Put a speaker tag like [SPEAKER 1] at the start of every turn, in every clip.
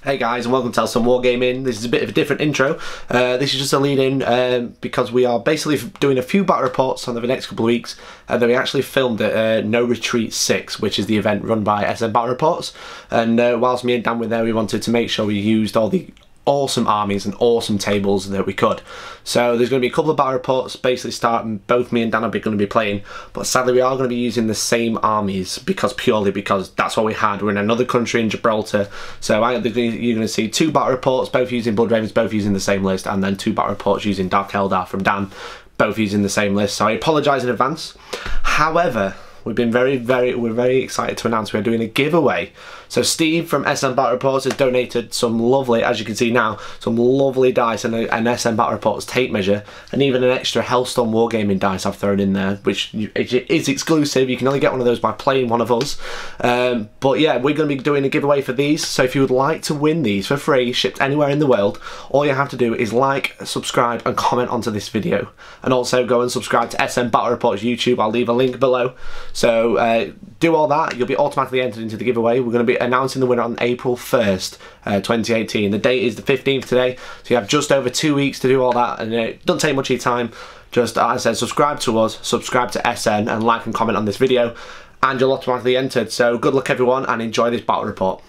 [SPEAKER 1] Hey guys, and welcome to Hellstorm Wargaming. This is a bit of a different intro. This is just a lead-in because we are basically doing a few battle reports on the next couple of weeks, and then we actually filmed at No Retreat 6, which is the event run by SM Battle Reports. And whilst me and Dan were there, we wanted to make sure we used all the awesome armies and awesome tables that we could. So there's going to be a couple of battle reports basically starting. Both me and Dan are going to be playing, but sadly we are going to be using the same armies purely because that's what we had. We're in another country in Gibraltar, so you're going to see two battle reports, both using Blood Ravens, both using the same list, and then two battle reports using Dark Eldar from Dan, both using the same list. So I apologise in advance. However, we're very excited to announce we're doing a giveaway. So Steve from SM Battle Reports has donated some lovely, as you can see now, some lovely dice and an SM Battle Reports tape measure, and even an extra Hellstorm Wargaming dice I've thrown in there, which is exclusive. You can only get one of those by playing one of us. But yeah, we're going to be doing a giveaway for these. So if you would like to win these for free, shipped anywhere in the world, all you have to do is like, subscribe, and comment onto this video. And also go and subscribe to SM Battle Reports YouTube. I'll leave a link below. So do all that, you'll be automatically entered into the giveaway. We're going to be announcing the winner on April 1st, 2018. The date is the 15th today, so you have just over 2 weeks to do all that, and it doesn't take much of your time. Just, as I said, subscribe to us, subscribe to SN, and like and comment on this video, and you'll automatically entered. So good luck everyone, and enjoy this battle report.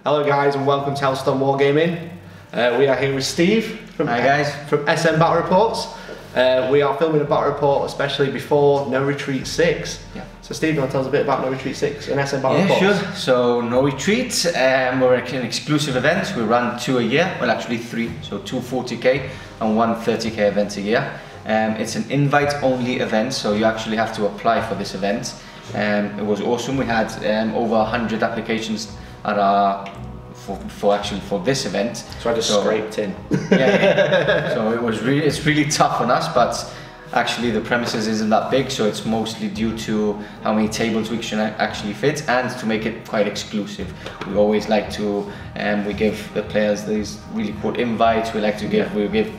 [SPEAKER 1] Hello guys, and welcome to Hellstorm Wargaming. We are here with Steve from SM Battle Reports. We are filming a battle report especially before No Retreat 6. Yeah. So Steve, you want to tell us a bit about No Retreat 6 and SM Battle Reports?
[SPEAKER 2] Yeah, sure. So No Retreat, we're an exclusive event. We run 2 a year, well actually 3, so 2 40k and 1 30k event a year. It's an invite-only event, so you actually have to apply for this event. It was awesome. We had over 100 applications at our for this event.
[SPEAKER 1] So I just scraped in.
[SPEAKER 2] Yeah. So it's really tough on us, but actually the premises isn't that big, so it's mostly due to how many tables we can actually fit, and to make it quite exclusive. We always like to we give the players these really cool invites. We like to give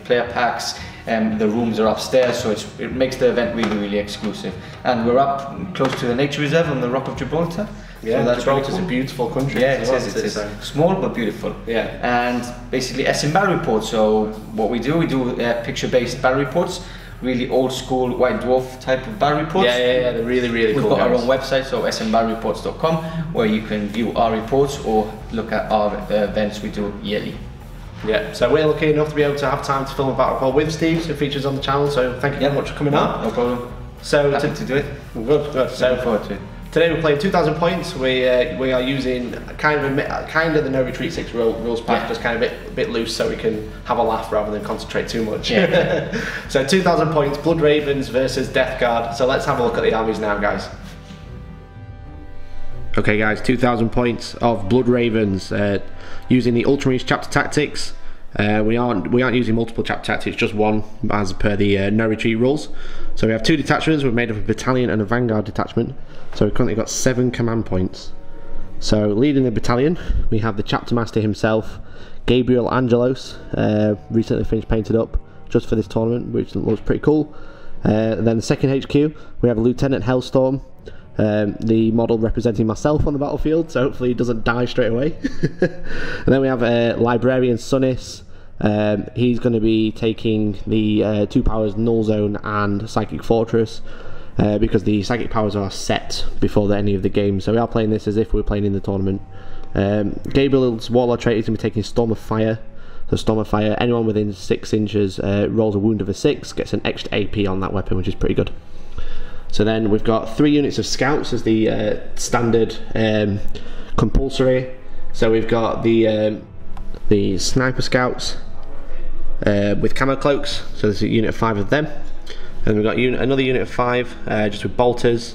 [SPEAKER 2] player packs. The rooms are upstairs, so it makes the event really exclusive. And we're up close to the nature reserve on the Rock of Gibraltar.
[SPEAKER 1] Yeah,
[SPEAKER 2] so
[SPEAKER 1] Gibraltar's a beautiful country.
[SPEAKER 2] Yeah, it is. Small but beautiful. Yeah. And basically SM Battle Reports. So what we do picture-based battle reports, really old school White Dwarf type of battle reports.
[SPEAKER 1] Yeah, they're really cool.
[SPEAKER 2] We've got our own website, so smbattlereports.com, where you can view our reports or look at our events we do yearly.
[SPEAKER 1] Yeah, so we're lucky enough to be able to have time to film a battle report with Steve, who features on the channel, so thank you very much for coming on.
[SPEAKER 2] No problem.
[SPEAKER 1] So
[SPEAKER 2] happy to do it.
[SPEAKER 1] Good. So
[SPEAKER 2] looking forward to it.
[SPEAKER 1] Today we're playing 2,000 points. We are using kind of the No Retreat 6 rules pack, just kind of a bit loose, so we can have a laugh rather than concentrate too much. Yeah. So 2,000 points, Blood Ravens versus DeathGuard. So let's have a look at the armies now, guys. Okay guys, 2,000 points of Blood Ravens using the Ultramarines chapter tactics. We aren't using multiple chapter tactics, just one as per the No Retreat rules. So we have 2 detachments. We're made up of a battalion and a vanguard detachment. So we've currently got 7 command points. So leading the battalion, we have the chapter master himself, Gabriel Angelos, recently finished painted up just for this tournament, which looks pretty cool. Then the second HQ, we have Lieutenant Hellstorm, the model representing myself on the battlefield, so hopefully he doesn't die straight away. And then we have Librarian Sunnis. He's going to be taking the 2 powers Null Zone and Psychic Fortress, because the psychic powers are set before any of the games, so we are playing this as if we were playing in the tournament. Gabriel's Warlord trait is going to be taking Storm of Fire. So Storm of Fire, anyone within 6 inches rolls a wound of a 6, gets an extra AP on that weapon, which is pretty good. So then we've got 3 units of scouts as the standard compulsory. So we've got the sniper scouts with camo cloaks, so there's a unit of 5 of them. And we've got another unit of 5 just with bolters,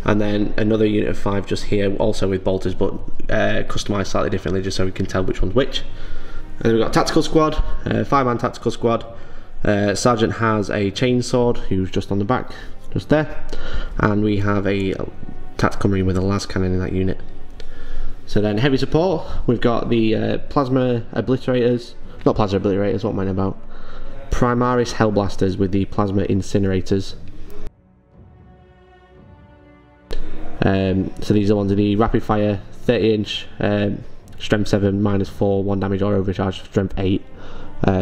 [SPEAKER 1] and then another unit of 5 just here also with bolters, but customised slightly differently just so we can tell which one's which. And then we've got a tactical squad, 5-man tactical squad. Sergeant has a chainsword who's just on the back, just there, and we have a tactical marine with a las cannon in that unit. So then heavy support, we've got the plasma obliterators, not plasma obliterators, what am I about? Primaris Hellblasters with the plasma incinerators. So these are ones of the rapid fire 30-inch, strength 7, -4, 1 damage or overcharge, strength 8,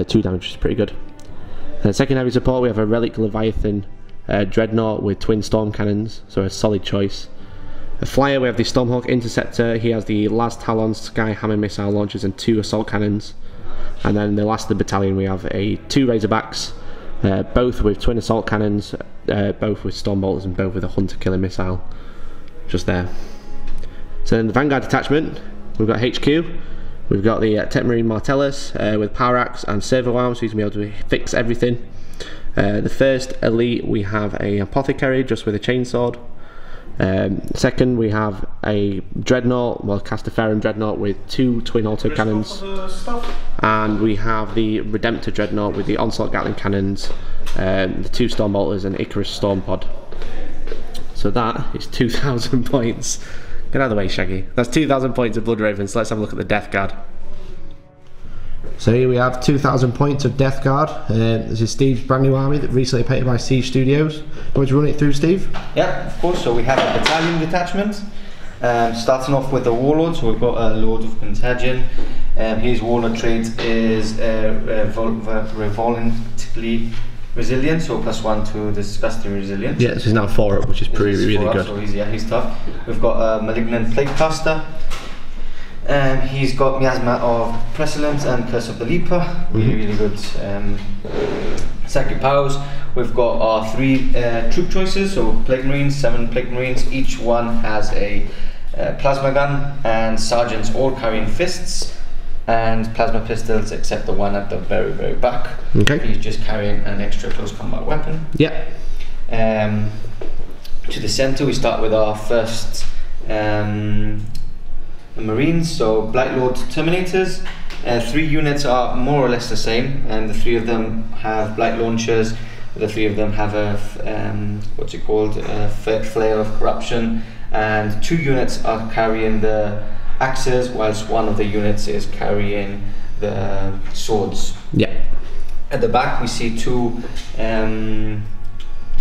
[SPEAKER 1] 2 damage, which is pretty good. Second heavy support, we have a Relic Leviathan Dreadnought with twin storm cannons, so a solid choice. A flyer, we have the Stormhawk Interceptor. He has the Las Talon Sky Hammer missile launchers and 2 assault cannons. And then the last of the battalion, we have 2 Razorbacks, both with twin assault cannons, both with storm bolters, and both with a hunter killer missile. Just there. So then the Vanguard detachment, we've got HQ. We've got the Tech Marine Martellus with power axe and servo arms, so he's going to be able to fix everything. The first elite, we have a apothecary just with a chainsword. Second, we have a dreadnought, well, Castaferran dreadnought with 2 twin autocannons, and we have the Redemptor dreadnought with the onslaught Gatling cannons, the 2 storm bolters and Icarus storm pod. So that is 2,000 points. Get out of the way, Shaggy. That's 2,000 points of Blood Ravens. So let's have a look at the DeathGuard. So here we have 2,000 points of DeathGuard. This is Steve's brand new army that recently painted by Siege Studios. Want to run it through, Steve?
[SPEAKER 2] Yeah, of course. So we have a battalion detachment. Starting off with the Warlord, so we've got a Lord of Contagion. His Warlord trait is revoltingly resilient, so +1 to disgusting resilience.
[SPEAKER 1] Yeah, this is now 4 up, which is really good.
[SPEAKER 2] So he's tough. We've got a Malignant Plaguecaster. He's got Miasma of Pestilence and Curse of the Leaper. Really good psychic powers. We've got our 3 troop choices, so Plague Marines, 7 Plague Marines. Each one has a plasma gun, and sergeants all carrying fists and plasma pistols, except the one at the very back.
[SPEAKER 1] Okay.
[SPEAKER 2] He's just carrying an extra close combat weapon.
[SPEAKER 1] Yeah.
[SPEAKER 2] To the center, we start with our first Marines, so Blight Lord Terminators. 3 units are more or less the same, and the 3 of them have Blight Launchers. The 3 of them have a what's it called? Flail of Corruption, and 2 units are carrying the axes, whilst 1 of the units is carrying the swords.
[SPEAKER 1] Yeah.
[SPEAKER 2] At the back, we see 2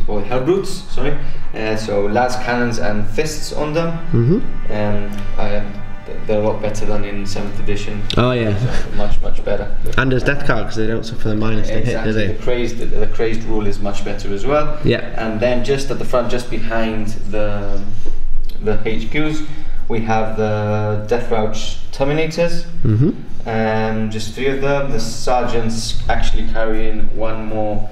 [SPEAKER 2] Hellbrutes, sorry. So las cannons and fists on them. They're a lot better than in 7th edition.
[SPEAKER 1] Oh yeah,
[SPEAKER 2] much better.
[SPEAKER 1] And as Death Guard, because they don't suffer the minus to hit, do they?
[SPEAKER 2] The crazed rule is much better as well.
[SPEAKER 1] Yeah.
[SPEAKER 2] And then just at the front, just behind the HQs, we have the Death Rouch Terminators. Just 3 of them. The sergeants actually carrying 1 more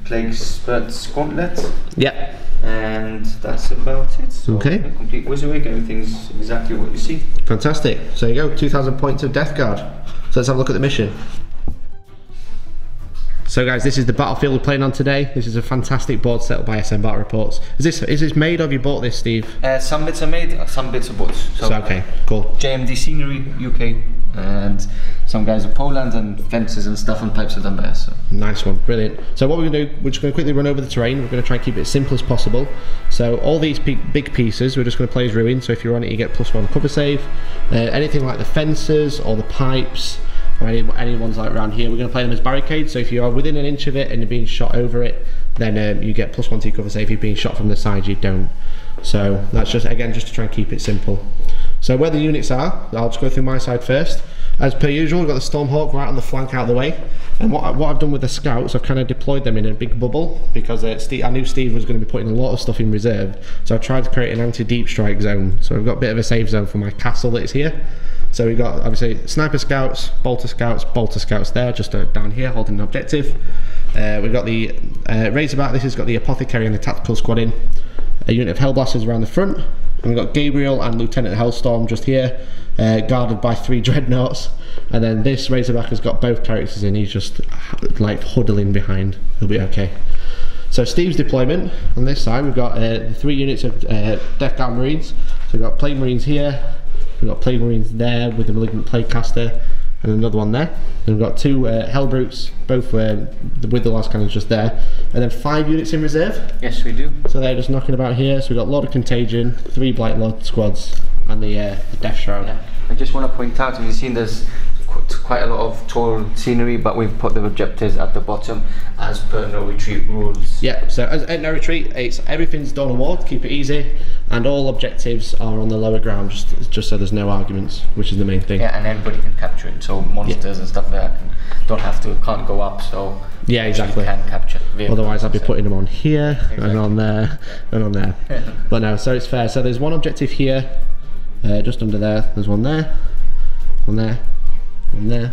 [SPEAKER 2] Plague Spurt's Gauntlet.
[SPEAKER 1] Yeah.
[SPEAKER 2] And that's about it. So
[SPEAKER 1] okay.
[SPEAKER 2] Complete Wizardwig, everything's exactly what you see.
[SPEAKER 1] Fantastic. So there you go, 2,000 points of DeathGuard. So let's have a look at the mission. So guys, this is the battlefield we're playing on today. This is a fantastic board set up by SM Battle Reports. Is this made or have you bought this, Steve?
[SPEAKER 2] Some bits are made, some bits are bought.
[SPEAKER 1] So okay, cool.
[SPEAKER 2] JMD Scenery, UK, and some guys are Poland, and fences and stuff and pipes are done by us. So.
[SPEAKER 1] Nice one, brilliant. So what we're going to do, we're just going to quickly run over the terrain. We're going to try and keep it as simple as possible. So all these big pieces, we're just going to play as ruin. So if you're on it, you get +1 cover save. Anything like the fences or the pipes, or any ones like around here, we're going to play them as barricades. So if you are within an inch of it and you're being shot over it, then you get +1 to your cover save. If you're being shot from the side, you don't. So that's just, again, just to try and keep it simple. So where the units are, I'll just go through my side first. As per usual, we've got the Stormhawk right on the flank out of the way. And what I've done with the scouts, I've kind of deployed them in a big bubble, because I knew Steve was going to be putting a lot of stuff in reserve. So I tried to create an anti-deep strike zone. So I've got a bit of a safe zone for my castle that is here. So we've got, obviously, sniper scouts, bolter scouts there, just down here holding an objective. We've got the Razorback. This has got the apothecary and the tactical squad in. A unit of Hellblasters around the front. And we've got Gabriel and Lieutenant Hellstorm just here, guarded by 3 dreadnoughts. And then this Razorback has got both characters in. He's just like huddling behind. He'll be okay. So Steve's deployment on this side, we've got the 3 units of DeathGuard Marines. So we've got Plague Marines here. We've got Plague Marines there with the Malignant Plaguecaster, and another one there. And we've got 2 Hellbrutes, both with the last cannons just there. And then 5 units in reserve.
[SPEAKER 2] Yes, we do.
[SPEAKER 1] So they're just knocking about here. So we've got Lord of Contagion, 3 Blight Lord squads, and the Death Shroud.
[SPEAKER 2] Yeah. I just want to point out, if you've seen, there's quite a lot of tall scenery, but we've put the objectives at the bottom as per no retreat rules.
[SPEAKER 1] Yeah, so at no retreat, everything's done on wall to keep it easy, and all objectives are on the lower ground, just so there's no arguments, which is the main thing.
[SPEAKER 2] Yeah, and everybody can capture it, so monsters and stuff like that can't go up, so
[SPEAKER 1] yeah, exactly.
[SPEAKER 2] Can capture vehicles.
[SPEAKER 1] Otherwise I'd be putting them on here, and on there, and on there. But no, so it's fair. So there's one objective here, just under there, there's one there, one there, one there,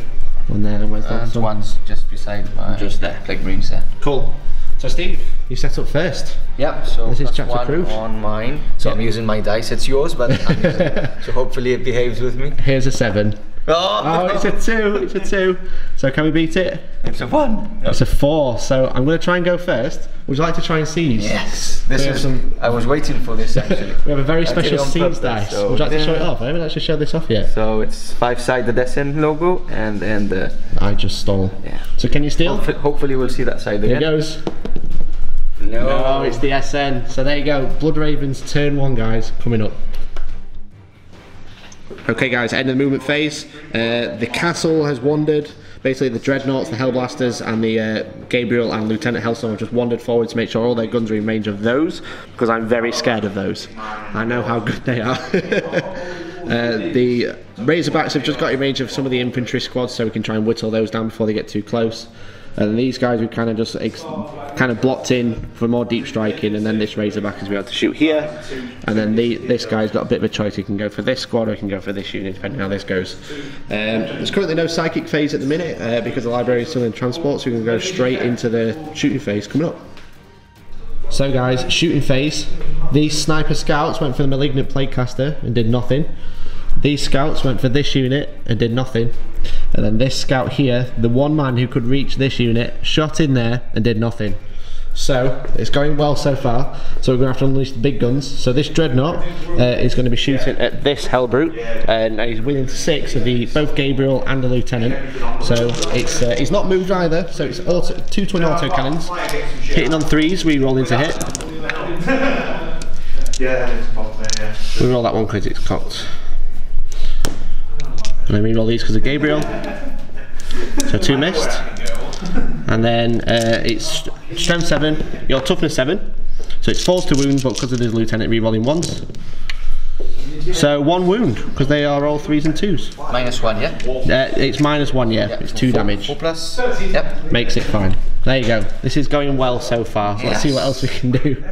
[SPEAKER 1] one there, and where's that?
[SPEAKER 2] One's just beside my
[SPEAKER 1] just there.
[SPEAKER 2] Plague Marines there.
[SPEAKER 1] Cool. So Steve, you set up first.
[SPEAKER 2] Yep, so
[SPEAKER 1] this is chapter proof
[SPEAKER 2] on mine. So I'm using my dice, it's yours, but I'm using it. So hopefully it behaves with me.
[SPEAKER 1] Here's a 7. Oh, it's a 2, it's a 2. So can we beat it?
[SPEAKER 2] It's a 1.
[SPEAKER 1] It's a 4, so I'm going to try and go first. Would you like to try and seize?
[SPEAKER 2] Yes, I was waiting for this actually.
[SPEAKER 1] We have a very special seize dice. So would you like to show it off? I haven't actually showed this off yet.
[SPEAKER 2] So it's 5-sided SN logo and then the...
[SPEAKER 1] I just stole.
[SPEAKER 2] Yeah.
[SPEAKER 1] So can you steal?
[SPEAKER 2] Hopefully we'll see that side again.
[SPEAKER 1] Here it goes.
[SPEAKER 2] No,
[SPEAKER 1] it's the SN. So there you go. Blood Ravens turn 1, guys, coming up. Okay guys, end of the movement phase. The castle has wandered. Basically the Dreadnoughts, the Hellblasters and the Gabriel and Lieutenant Hellstorm have just wandered forward to make sure all their guns are in range of those, because I'm very scared of those. I know how good they are. The Razorbacks have just got in range of some of the infantry squads, so we can try and whittle those down before they get too close. And these guys we kind of just blocked in for more deep striking, and then this Razorback is able to shoot here, and then this guy's got a bit of a choice. He can go for this squad or he can go for this unit, depending on how this goes. There's currently no psychic phase at the minute because the library is still in transport, so we can go straight into the shooting phase coming up. So guys, shooting phase. These sniper scouts went for the Malignant Plaguecaster and did nothing. These scouts went for this unit and did nothing. And then this scout here, the one man who could reach this unit, shot in there and did nothing. So it's going well so far. So we're going to have to unleash the big guns. So this Dreadnought is going to be shooting at this Hellbrute, and he's winning 6 of both Gabriel and the Lieutenant. So he's not moved either. So it's 2 twin auto cannons, hitting on 3s, re-rolling to hit. We roll that one because it's cocked. And then re-roll these because of Gabriel. So 2 missed. And then it's strength 7, your toughness 7. So it's 4s to wound, but because of this Lieutenant, re-rolling 1s. So 1 wound, because they are all 3s and 2s.
[SPEAKER 2] -1, yeah?
[SPEAKER 1] It's -1, yeah. It's 2 damage.
[SPEAKER 2] 4 plus, yep.
[SPEAKER 1] Makes it fine. There you go. This is going well so far. So let's see what else we can do.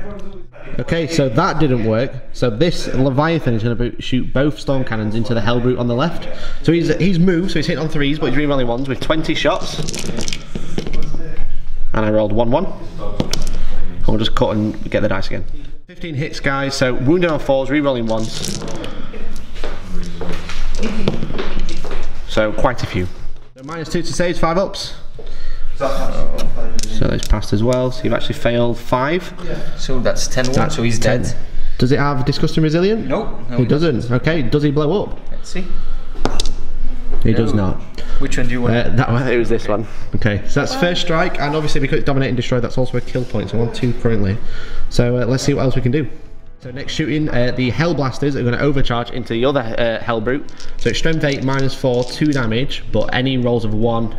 [SPEAKER 1] Okay, so that didn't work. So this Leviathan is going to shoot both storm cannons into the Hellbrute on the left. So he's moved, so he's hitting on 3s, but he's re-rolling 1s with 20 shots. And I rolled 1-1. And we'll just cut and get the dice again. 15 hits, guys. So wounded on 4s, re-rolling 1s. So quite a few. So -2 to saves, 5 ups. So those passed as well, so you've actually failed 5.
[SPEAKER 2] So that's 10-1, so he's
[SPEAKER 1] 10.
[SPEAKER 2] dead.
[SPEAKER 1] Does it have Disgust and Resilient?
[SPEAKER 2] No,
[SPEAKER 1] He doesn't. Okay, does he blow up?
[SPEAKER 2] Let's see.
[SPEAKER 1] He does not.
[SPEAKER 2] Which one do you want?
[SPEAKER 1] That one, it was this one. Okay, so that's first strike, and obviously because it's dominate and destroy, that's also a kill point, so 1-2 currently. So let's see what else we can do. So next shooting, the Hellblasters are going to overcharge into the other Hellbrute. So it's strength 8, -4, 2 damage, but any rolls of 1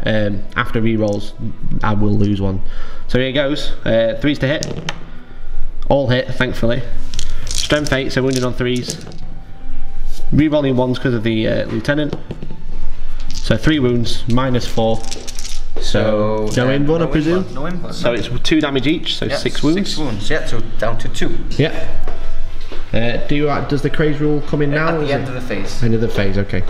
[SPEAKER 1] after re-rolls, I will lose 1. So here it goes, 3s to hit. All hit, thankfully. Strength 8, so wounded on 3s. Re-rolling 1s because of the Lieutenant. So 3 wounds, -4. So no inborn, I presume?
[SPEAKER 2] No inborn.
[SPEAKER 1] So it's 2 damage each, so 6 wounds.
[SPEAKER 2] 6 wounds, yeah, so down to 2.
[SPEAKER 1] Yeah. Does the craze rule come in now?
[SPEAKER 2] At the end of the phase.
[SPEAKER 1] End of the phase, okay.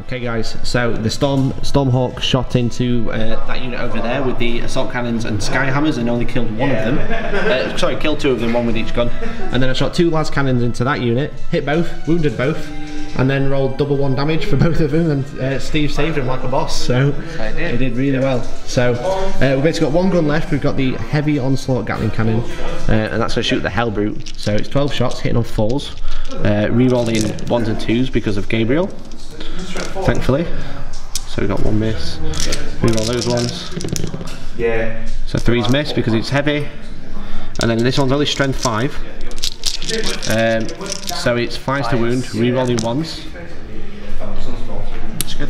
[SPEAKER 1] Okay guys, so the Stormhawk shot into that unit over there with the assault cannons and skyhammers and only killed 1 of them. Sorry, killed 2 of them, 1 with each gun. And then I shot 2 las cannons into that unit, hit both, wounded both, and then rolled double 1 damage for both of them, and Steve saved him like a boss, so he did really well. So we've basically got 1 gun left. We've got the heavy onslaught Gatling cannon, and that's going to shoot the Hellbrute. So it's 12 shots, hitting on 4s, re-rolling 1s and 2s because of Gabriel, thankfully. So we got 1 miss, re-roll those ones. Yeah. So 3's miss because it's heavy, and then this one's only strength 5. So it's 5s to wound, re-rolling 1s. That's good.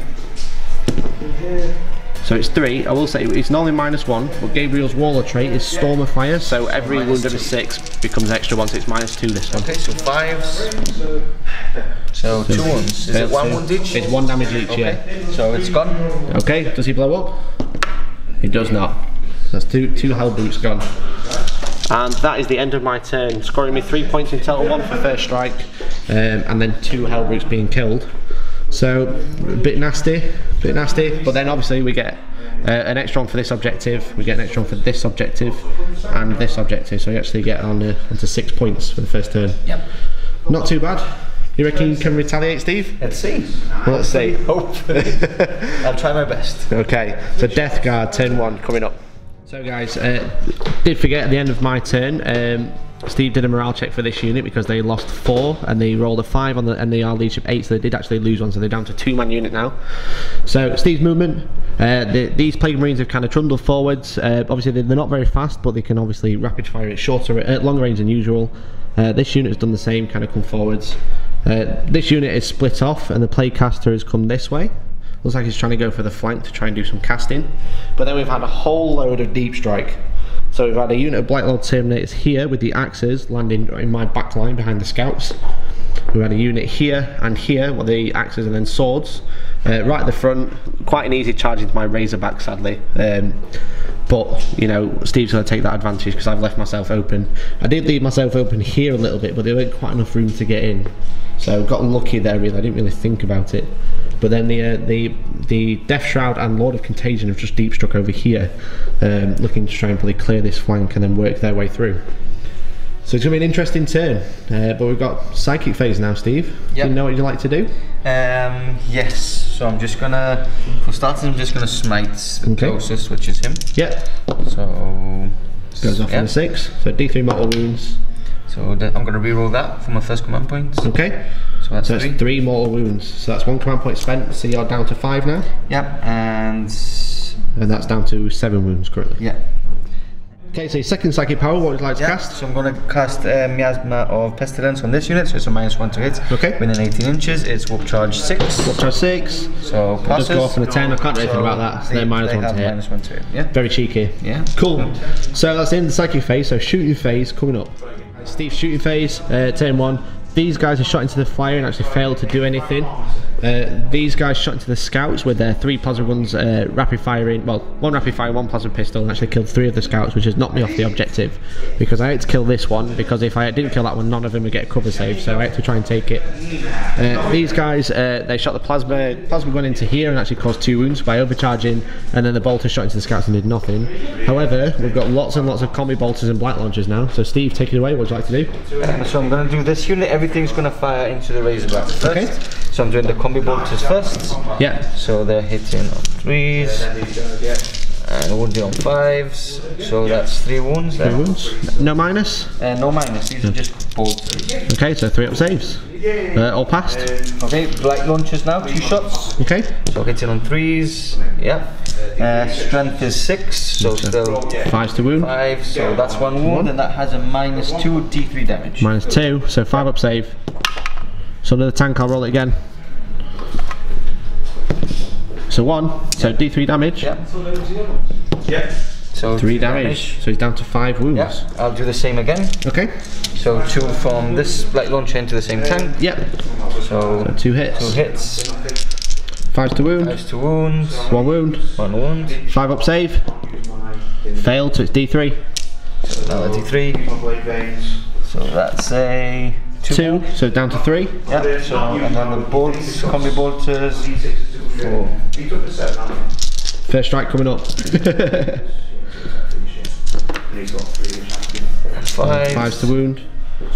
[SPEAKER 1] So it's 3. I will say it's normally -1, but Gabriel's Waller trait is Storm of Fire, so every wound over 6 becomes extra 1, so it's -2 this one.
[SPEAKER 2] Okay, so 5s. So 2 wounds. Is it 1 wound each?
[SPEAKER 1] It's 1 damage each,
[SPEAKER 2] okay.
[SPEAKER 1] yeah.
[SPEAKER 2] So it's gone.
[SPEAKER 1] Okay, does he blow up? He does not. So that's two hell boots gone. And that is the end of my turn, scoring me 3 points in total, 1 for first strike, and then 2 hell boots being killed. So a bit nasty, but then obviously we get an extra one for this objective, we get an extra one for this objective, and this objective, so we actually get onto 6 points for the first turn.
[SPEAKER 2] Yep.
[SPEAKER 1] Not too bad. You reckon you can retaliate, Steve?
[SPEAKER 2] Let's see.
[SPEAKER 1] Well, let's see.
[SPEAKER 2] Hopefully. I'll try my best.
[SPEAKER 1] Okay, so DeathGuard, turn 1, coming up. So guys, did forget at the end of my turn, Steve did a morale check for this unit because they lost 4 and they rolled a 5 on and they are leadership 8, so they did actually lose 1, so they're down to 2-man unit now. So Steve's movement, these Plague Marines have kind of trundled forwards. Obviously they're not very fast, but they can obviously rapid fire at longer range than usual. This unit has done the same, kind of come forwards. This unit is split off and the Plague Caster has come this way. Looks like he's trying to go for the flank to try and do some casting. But then we've had a whole load of deep strike. So we've had a unit of Blight Lord Terminators here with the axes landing in my back line behind the scouts. We've had a unit here and here with the axes and then swords. Right at the front, quite an easy charge into my Razorback sadly. But, you know, Steve's going to take that advantage because I've left myself open. I did leave myself open here a little bit, but there weren't quite enough room to get in. So got unlucky there really, I didn't really think about it. But then the Death Shroud and Lord of Contagion have just deep struck over here, looking to try and probably clear this flank and then work their way through. So it's going to be an interesting turn, but we've got Psychic Phase now, Steve. Yep. Do you know what you'd like to do?
[SPEAKER 2] Yes, so I'm just going to, for starters I'm just going to smite the closest, which is him.
[SPEAKER 1] Yep.
[SPEAKER 2] So
[SPEAKER 1] goes off on a 6, so D3 mortal wounds.
[SPEAKER 2] So I'm going to reroll that for my first command point.
[SPEAKER 1] Okay.
[SPEAKER 2] So that's
[SPEAKER 1] 3 mortal wounds. So that's 1 command point spent. So you're down to 5 now.
[SPEAKER 2] Yep. And
[SPEAKER 1] that's down to 7 wounds currently.
[SPEAKER 2] Yeah.
[SPEAKER 1] Okay. So your second psychic power. What would you like to cast?
[SPEAKER 2] So I'm going to cast Miasma of Pestilence on this unit. So it's a -1 to hit.
[SPEAKER 1] Okay.
[SPEAKER 2] Within 18 inches. It's Warp Charge 6.
[SPEAKER 1] Warp Charge 6.
[SPEAKER 2] So passes.
[SPEAKER 1] Just go off on a 10. I can't do anything about that. So they're -1 to hit.
[SPEAKER 2] -1 to hit. Yeah.
[SPEAKER 1] Very cheeky.
[SPEAKER 2] Yeah.
[SPEAKER 1] Cool. So that's the end of the psychic phase. So shooting phase coming up. Steve's shooting phase, turn 1. These guys are shot into the fire and actually failed to do anything. These guys shot into the scouts with their 3 plasma guns rapid firing, well, 1 rapid fire, 1 plasma pistol, and actually killed 3 of the scouts, which has knocked me off the objective because I had to kill this one, because if I didn't kill that one none of them would get a cover save, so I had to try and take it. These guys, they shot the plasma gun into here and actually caused 2 wounds by overcharging, and then the bolter shot into the scouts and did nothing. However, we've got lots and lots of combi bolters and blight launchers now, so Steve, take it away. What would you like to do?
[SPEAKER 2] So I'm going to do this unit. Everything's going to fire into the Razorback first. Okay. So I'm doing the combi bolters first.
[SPEAKER 1] Yeah.
[SPEAKER 2] So they're hitting on 3s and wounding on 5s. So that's 3 wounds.
[SPEAKER 1] 3 wounds. No minus?
[SPEAKER 2] No minus. These are just bolters.
[SPEAKER 1] Okay, so 3 up saves. All passed.
[SPEAKER 2] Okay, blight launchers now. 2 shots.
[SPEAKER 1] Okay.
[SPEAKER 2] So hitting on 3s. Yeah. Strength is 6. So still
[SPEAKER 1] 5s to wound.
[SPEAKER 2] 5. So that's 1 wound, and that has a -2 D3 damage.
[SPEAKER 1] -2. So 5 up save. So another tank, I'll roll it again. So 1, so D3 damage.
[SPEAKER 2] Yeah. So
[SPEAKER 1] 3 damage. So he's down to 5 wounds.
[SPEAKER 2] Yeah. I'll do the same again.
[SPEAKER 1] Okay.
[SPEAKER 2] So 2 from this blight launcher into the same tank.
[SPEAKER 1] Yep.
[SPEAKER 2] So
[SPEAKER 1] 2 hits.
[SPEAKER 2] 2 hits.
[SPEAKER 1] 5s to wound.
[SPEAKER 2] 5s to wound.
[SPEAKER 1] 1 wound.
[SPEAKER 2] 1 wound.
[SPEAKER 1] 5 up save. Failed, so it's D3.
[SPEAKER 2] So now a D3. So that's a 2,
[SPEAKER 1] so down to 3.
[SPEAKER 2] Yeah, so and then the bolts, combi bolters, 4.
[SPEAKER 1] First strike coming up. 5s to wound.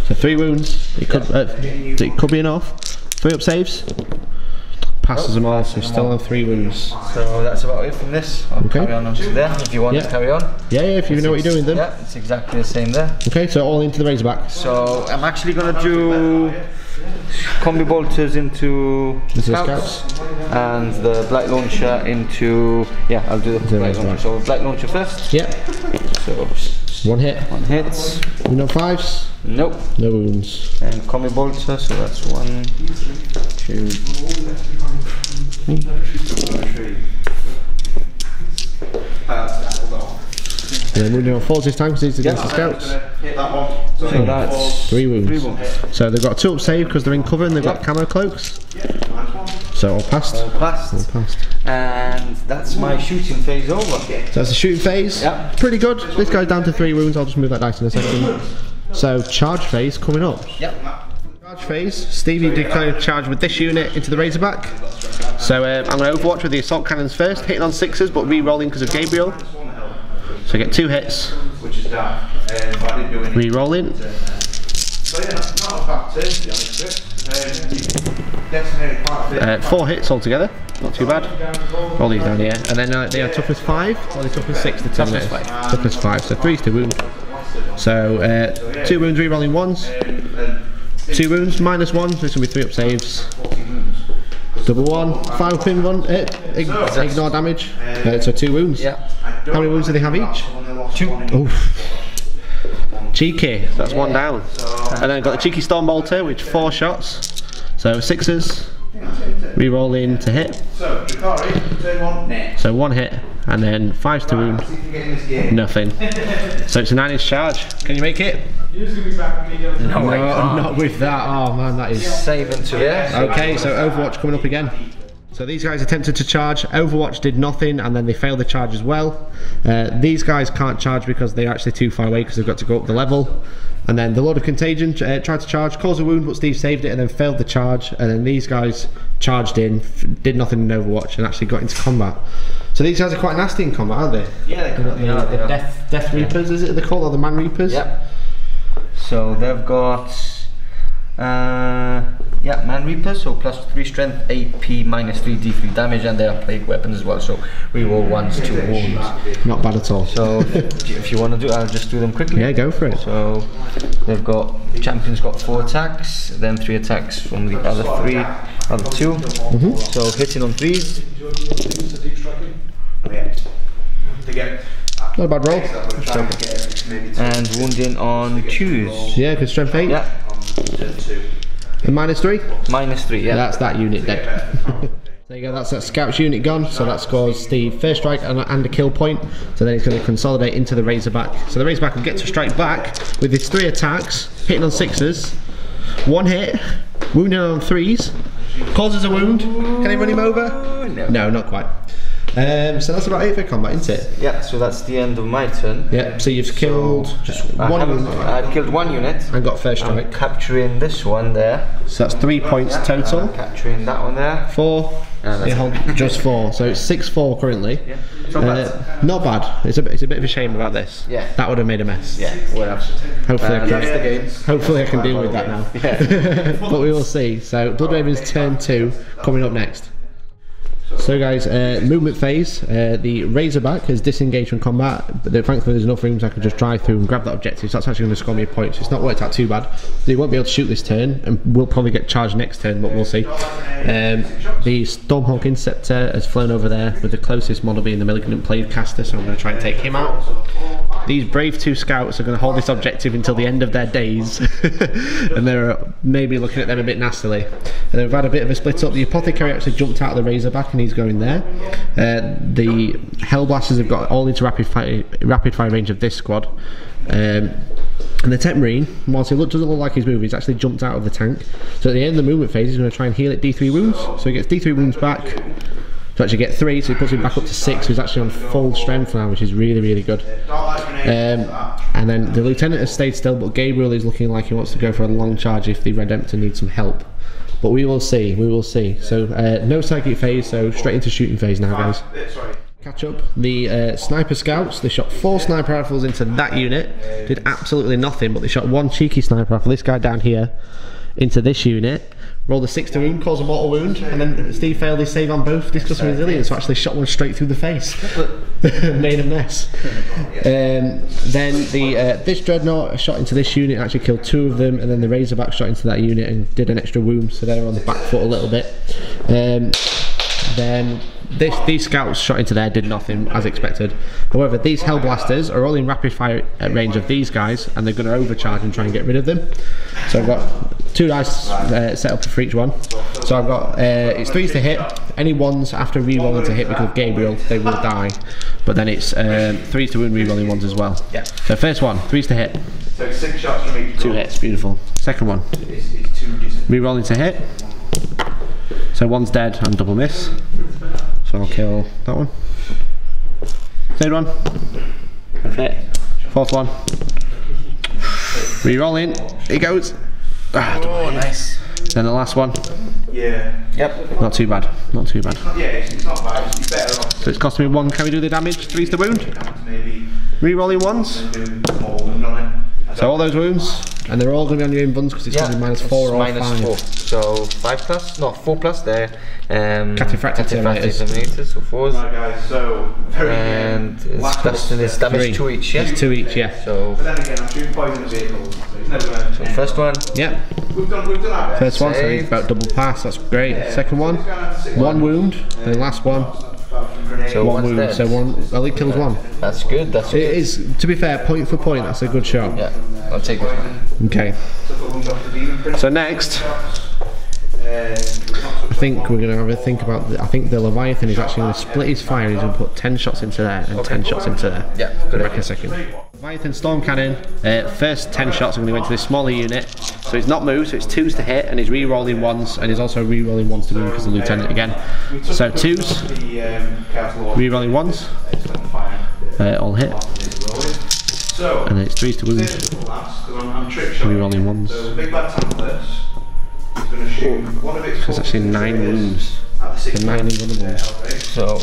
[SPEAKER 1] So 3 wounds. It could be enough. 3 up saves. Passes them all, so still on 3 wounds.
[SPEAKER 2] So that's about it from this. I'll carry on to there if you want to carry on.
[SPEAKER 1] Yeah, if you know what you're doing then.
[SPEAKER 2] Yeah, it's exactly the same there.
[SPEAKER 1] Okay, so all into the Razorback.
[SPEAKER 2] So I'm actually going to do combi bolters into scouts and the blight launcher into, I'll do the blight launcher. So blight launcher first.
[SPEAKER 1] Yeah. So 1 hit.
[SPEAKER 2] 1 hit.
[SPEAKER 1] You know 5s?
[SPEAKER 2] Nope.
[SPEAKER 1] No wounds.
[SPEAKER 2] And combi bolter, so that's 1, 2,
[SPEAKER 1] And then wounding on 4s this time because these are against the scouts.
[SPEAKER 2] So that's
[SPEAKER 1] 3 wounds.
[SPEAKER 2] 3 wounds.
[SPEAKER 1] So they've got a 2-up save because they're in cover and they've got camo cloaks. So all passed.
[SPEAKER 2] All passed. And that's my shooting phase over.
[SPEAKER 1] So that's the shooting phase.
[SPEAKER 2] Yep.
[SPEAKER 1] Pretty good. This guy's down to 3 wounds. I'll just move that dice in a second. So charge phase coming up.
[SPEAKER 2] Yep.
[SPEAKER 1] Charge phase. Stevie did kind of charge with this unit into the Razorback. So I'm going to overwatch with the assault cannons first, hitting on 6s but re-rolling because of Gabriel. So I get 2 hits. Re-rolling. 4 hits altogether, not too bad. Roll these down here, and then they are toughness 5 or they toughness 6 to terminate. Toughness 5, so 3's to wound. So 2 wounds re-rolling 1s, 2 wounds minus 1, so this will be 3-up saves. Double 1, 5 pin 1, ignore damage. So 2 wounds.
[SPEAKER 2] Yeah.
[SPEAKER 1] How many wounds do they have each?
[SPEAKER 2] 2.
[SPEAKER 1] Oof. Cheeky, that's 1 down. And then I've got the cheeky storm bolter, which 4 shots. So 6s, re-rolling to hit. So 1 hit, and then 5s to wound, nothing. So it's a 9-inch charge. Can you make it?
[SPEAKER 2] No,
[SPEAKER 1] not with that. Oh man, that is
[SPEAKER 2] saving to there.
[SPEAKER 1] Okay, so Overwatch coming up again. So these guys attempted to charge, Overwatch did nothing, and then they failed the charge as well. These guys can't charge because they're actually too far away because they've got to go up the level. And then the Lord of Contagion tried to charge, caused a wound, but Steve saved it and then failed the charge. And then these guys charged in, did nothing in Overwatch, and actually got into combat. So these guys are quite nasty in combat, aren't they?
[SPEAKER 2] Yeah,
[SPEAKER 1] the Death Reapers, is it they're called, or the Man Reapers?
[SPEAKER 2] Yep. So they've got Man Reapers, so plus 3 strength, AP, minus 3 D3 damage, and they are plague weapons as well, so reroll 1s, 2 wounds.
[SPEAKER 1] Not bad at all.
[SPEAKER 2] So if you want to do it, I'll just do them quickly.
[SPEAKER 1] Yeah, go for it.
[SPEAKER 2] So they've got, champion's got 4 attacks, then 3 attacks from the other 2. So hitting on 3s.
[SPEAKER 1] Not a bad roll.
[SPEAKER 2] And wounding on 2s.
[SPEAKER 1] Yeah, good strength 8.
[SPEAKER 2] Yeah.
[SPEAKER 1] And minus 3?
[SPEAKER 2] Minus 3, yeah.
[SPEAKER 1] That's that unit dead. There you go, that's that Scout's unit gone, so that scores the first strike and a kill point, so then it's going to consolidate into the Razorback. So the Razorback will get to strike back with his 3 attacks, hitting on 6s, 1 hit, wounding on 3s, causes a wound. Can he run him over? No, not quite. So that's about it for combat, isn't it?
[SPEAKER 2] Yeah, so that's the end of my turn.
[SPEAKER 1] Yeah, so you've killed just 1 unit.
[SPEAKER 2] I've killed 1 unit.
[SPEAKER 1] And got first strike.
[SPEAKER 2] I'm capturing this one there.
[SPEAKER 1] So that's 3 points total.
[SPEAKER 2] Capturing that one there.
[SPEAKER 1] 4. Just 4. So it's 6-4 currently.
[SPEAKER 2] Yeah.
[SPEAKER 1] Not bad. It's a bit of a shame about this.
[SPEAKER 2] Yeah.
[SPEAKER 1] That would have made a mess.
[SPEAKER 2] Yeah. Well,
[SPEAKER 1] hopefully I can deal with that now.
[SPEAKER 2] Yeah.
[SPEAKER 1] But we will see. So Blood Ravens turn 2 coming up next. So guys, movement phase, the Razorback has disengaged from combat, but thankfully there's enough rooms I can just drive through and grab that objective, so that's actually going to score me a point, so it's not worked out too bad. They won't be able to shoot this turn, and we'll probably get charged next turn, but we'll see. The Stormhawk Interceptor has flown over there, with the closest model being the Malignant Blade Caster, so I'm going to try and take him out. These brave 2 scouts are going to hold this objective until the end of their days, and they're maybe looking at them a bit nastily. And they've had a bit of a split up. The Apothecary actually jumped out of the Razorback and he's going there. The Hellblasters have got all into rapid fire range of this squad. And the Tech Marine, whilst he doesn't look like he's moving, he's actually jumped out of the tank. So at the end of the movement phase, he's going to try and heal it D3 wounds. So he gets D3 wounds back to actually get 3, so he puts him back up to 6, so he's actually on full strength now, which is really, really good. And then the Lieutenant has stayed still, but Gabriel is looking like he wants to go for a long charge if the Redemptor needs some help. But we will see, we will see. So no psychic phase, so straight into shooting phase now, guys. Catch up. The Sniper Scouts, they shot 4 sniper rifles into that unit, did absolutely nothing, but they shot 1 cheeky sniper rifle, this guy down here, into this unit. Rolled a 6 to wound, caused a mortal wound, and then Steve failed his save on both discussing resilience, so actually shot one straight through the face. Made a mess. Then this Dreadnought shot into this unit, actually killed 2 of them, and then the Razorback shot into that unit and did an extra wound, so they're on the back foot a little bit. Then these scouts shot into there, did nothing as expected. However, these Hellblasters are all in rapid fire range of these guys, and they're going to overcharge and try and get rid of them. So I've got 2 dice set up for each one. So I've got it's 3s to hit. Any ones after re-rolling to hit because of Gabriel, they will die. But then it's 3s to wound re-rolling ones as well.
[SPEAKER 2] Yeah.
[SPEAKER 1] So first one, 3s to hit.
[SPEAKER 3] So 6 shots from each.
[SPEAKER 1] 2 hits, beautiful. Second one, re-rolling to hit. So one's dead and double miss. So I'll kill that one. Third one, hit. Fourth one, re-rolling. It goes.
[SPEAKER 2] Oh, nice.
[SPEAKER 1] Then the last one.
[SPEAKER 3] Yeah.
[SPEAKER 2] Yep.
[SPEAKER 1] Not too bad. Not too bad.
[SPEAKER 3] Yeah, it's not bad. It's better off.
[SPEAKER 1] So it's cost me 1. Can we do the damage? 3's the wound.
[SPEAKER 3] Maybe
[SPEAKER 1] Re-rolling ones.
[SPEAKER 3] do more wound on it.
[SPEAKER 1] So all those wounds, and they're all going to be on your invuns because it's going to be -4 or
[SPEAKER 2] minus
[SPEAKER 1] 5.
[SPEAKER 2] 4. So 5 plus? No, 4 plus. They're
[SPEAKER 1] Cataphractic
[SPEAKER 2] Terminators, so 4s.
[SPEAKER 3] Right, guys. So very
[SPEAKER 2] And it's damage
[SPEAKER 1] 3.
[SPEAKER 2] 2 each. Yeah.
[SPEAKER 1] It's 2 each, yeah.
[SPEAKER 2] So
[SPEAKER 3] But then again, I'm shooting poison at vehicles. So it's never going to.
[SPEAKER 2] first one.
[SPEAKER 1] Yep.
[SPEAKER 3] We've done our best.
[SPEAKER 1] First one, so
[SPEAKER 2] Save.
[SPEAKER 1] it's about double pass. That's great. Second one, 1 wound. And the last one,
[SPEAKER 2] So
[SPEAKER 1] 1
[SPEAKER 2] one's
[SPEAKER 1] wound.
[SPEAKER 2] dead.
[SPEAKER 1] So 1. Well, it kills 1.
[SPEAKER 2] That's good. That's
[SPEAKER 1] It
[SPEAKER 2] good.
[SPEAKER 1] is, to be fair, point for point. That's a good shot.
[SPEAKER 2] Yeah. I'll take this one.
[SPEAKER 1] Okay. So next, I think we're going to have a think about. I think the Leviathan is actually going to split his fire. He's going to put 10 shots into there and 10 shots into there.
[SPEAKER 2] Yeah, good
[SPEAKER 1] Back
[SPEAKER 2] idea.
[SPEAKER 1] a second. Leviathan Storm Cannon. First 10 shots are going to go into this smaller unit. So he's not moved. So it's 2s to hit, and he's re-rolling 1s, and he's also re-rolling 1s to wound because of the lieutenant again. So 2s, re-rolling 1s, all hit, and then it's 3s to wound, re-rolling 1s. It's actually 9 wounds. So 9 invulnerables.
[SPEAKER 2] So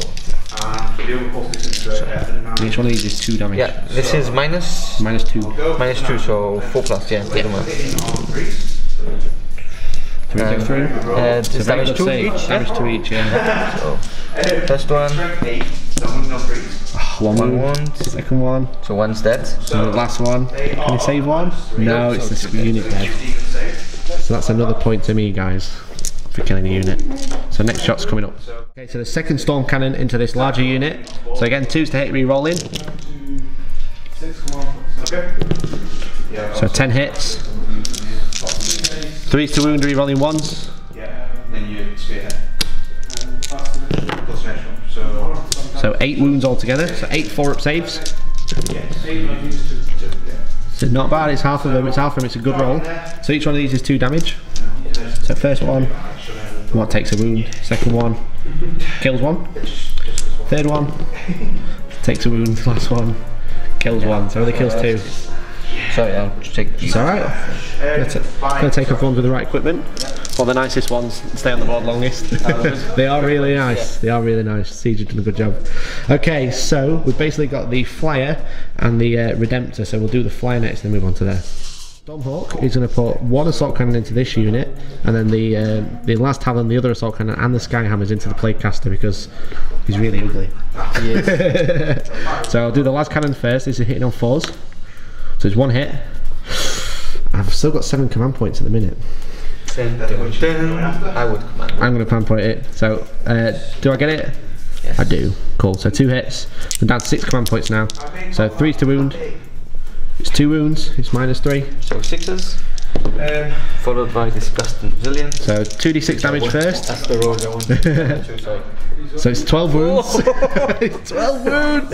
[SPEAKER 1] And each one of these is 2 damage.
[SPEAKER 2] yeah, this is minus
[SPEAKER 1] -2.
[SPEAKER 2] so 4 plus. Yeah. Doesn't matter.
[SPEAKER 1] 3 goes through.
[SPEAKER 2] It's
[SPEAKER 1] So very
[SPEAKER 2] damage
[SPEAKER 1] good
[SPEAKER 2] 2
[SPEAKER 1] save.
[SPEAKER 2] each.
[SPEAKER 1] Damage 2 each, yeah.
[SPEAKER 2] So first one.
[SPEAKER 1] 1 wound.
[SPEAKER 2] wound.
[SPEAKER 1] Second one.
[SPEAKER 2] So one's dead.
[SPEAKER 1] And the last one. Can you save 1? No, it's the unit dead. So that's another point to me, guys, for killing a unit. So next shot's coming up. Okay, so the second storm cannon into this larger unit. So again, 2s to hit, re-rolling. So 10 hits. 3s to wound, re-rolling 1s. So 8 wounds altogether. So 8 4-up saves. So not bad. It's half of them. It's half of them. It's a good roll. So each one of these is 2 damage. So first one takes a wound. Second one kills 1. Third one takes a wound. Last one kills 1. So it only kills 2.
[SPEAKER 2] Sorry, I'll just take.
[SPEAKER 1] It's alright. Gonna take off ones with the right equipment. Or the nicest ones stay on the board longest. They are really nice. They are really nice. Siege has done a good job. Okay, so we've basically got the flyer and the redemptor. So we'll do the flyer next and then move on to there. Stormhawk is going to put 1 assault cannon into this unit, and then the last talon, the other assault cannon, and the skyhammers into the plaguecaster because he's really ugly. So I'll do the last cannon first. This is hitting on 4s. So it's 1 hit. I've still got 7 command points at the minute.
[SPEAKER 2] I would command.
[SPEAKER 1] I'm going to command point it. So do I get it?
[SPEAKER 2] Yes.
[SPEAKER 1] I do. Cool. So 2 hits. I'm down to 6 command points now. So 3s to wound. It's 2 wounds. It's -3.
[SPEAKER 2] So 6s. Followed by disgust and resilience.
[SPEAKER 1] So 2d6 damage first.
[SPEAKER 2] That's the rolls I want.
[SPEAKER 1] So it's 12 wounds. It's 12 wounds.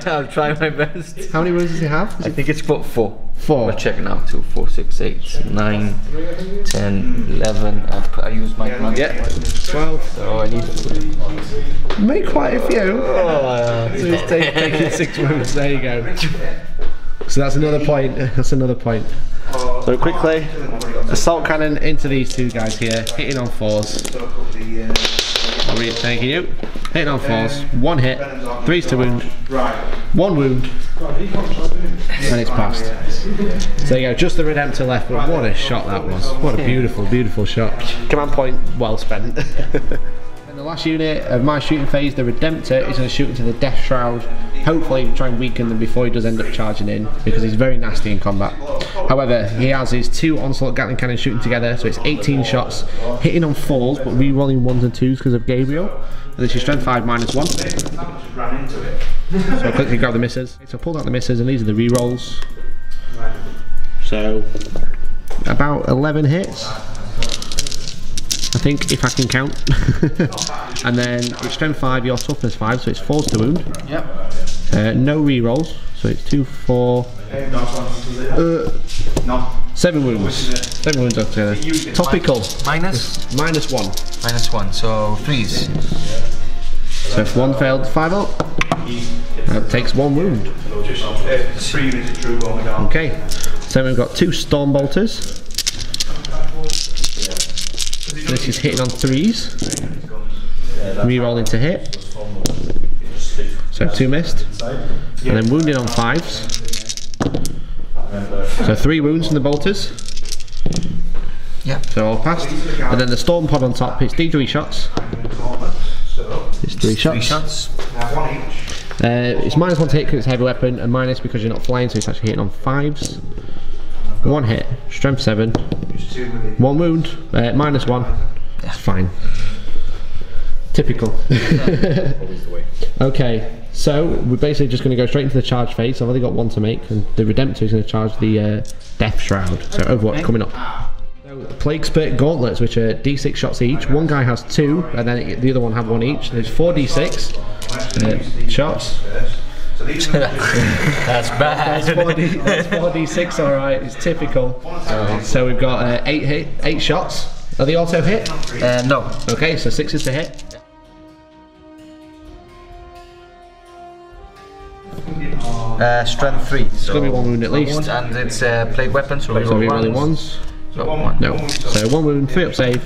[SPEAKER 2] I'll try my best.
[SPEAKER 1] How many wounds does he have?
[SPEAKER 2] I think it's 4.
[SPEAKER 1] 4.
[SPEAKER 2] We'll check now. 2, 4, 6, 8, 9, 10, 11. I use my command.
[SPEAKER 1] Yeah. 12.
[SPEAKER 2] So I need to
[SPEAKER 1] Made quite a few.
[SPEAKER 2] Oh,
[SPEAKER 1] So he's taking 6 wounds. There you go. So that's another point. That's another point. So quickly, assault cannon into these 2 guys here, hitting on 4s. I'll read it, thank you. Hitting on 4s, 1 hit, 3s to wound, 1 wound, and it's passed. So there you go, just the Redemptor left, but what a shot that was. What a beautiful, beautiful shot. Command point well spent. And the last unit of my shooting phase, the Redemptor, is going to shoot into the Death Shroud. Hopefully try and weaken them before he does end up charging in, because he's very nasty in combat. However, he has his 2 Onslaught Gatling Cannon shooting together, so it's 18 shots, hitting on 4s, but re-rolling 1s and 2s because of Gabriel. And this is strength 5 -1. So I'll quickly grab the misses. So I pulled out the misses, and these are the re-rolls. So about 11 hits. I think, if I can count. And then it's strength 5, your toughness 5, so it's 4 to wound.
[SPEAKER 2] Yep.
[SPEAKER 1] No rerolls, so it's 2, 4, 7 wounds. 7 wounds altogether. Topical.
[SPEAKER 2] Minus?
[SPEAKER 1] -1.
[SPEAKER 2] -1, so 3s.
[SPEAKER 1] So if 1 failed, 5 up. That takes 1 wound. Okay, so we've got 2 storm bolters. This is hitting on 3s. Rerolling to hit. So 2 missed. And then wounding on 5s. So 3 wounds from the bolters.
[SPEAKER 2] Yep.
[SPEAKER 1] So all passed. And then the storm pod on top, it's D3 shots. It's 3 shots.
[SPEAKER 2] 3 shots.
[SPEAKER 1] It's -1 to hit because it's a heavy weapon, and minus because you're not flying, so it's actually hitting on 5s. 1 hit, strength 7. 1 wound, -1. That's fine. Typical. Okay, so we're basically just going to go straight into the charge phase. I've only got 1 to make, and the Redemptor is going to charge the Death Shroud. So Overwatch coming up. So Plague Spirit Gauntlets, which are D6 shots each. One guy has 2, and then the other one have 1 each. There's 4 D6 shots.
[SPEAKER 2] That's bad.
[SPEAKER 1] That's 4 D6, alright, it's typical. So we've got 8 shots. Are they auto hit?
[SPEAKER 2] No.
[SPEAKER 1] Okay, so 6 is to hit.
[SPEAKER 2] Strength 3.
[SPEAKER 1] It's going to be 1 wound at least.
[SPEAKER 2] And it's plague weapon, so
[SPEAKER 1] So we rolling 1s. No. So 1 wound, 3 up save.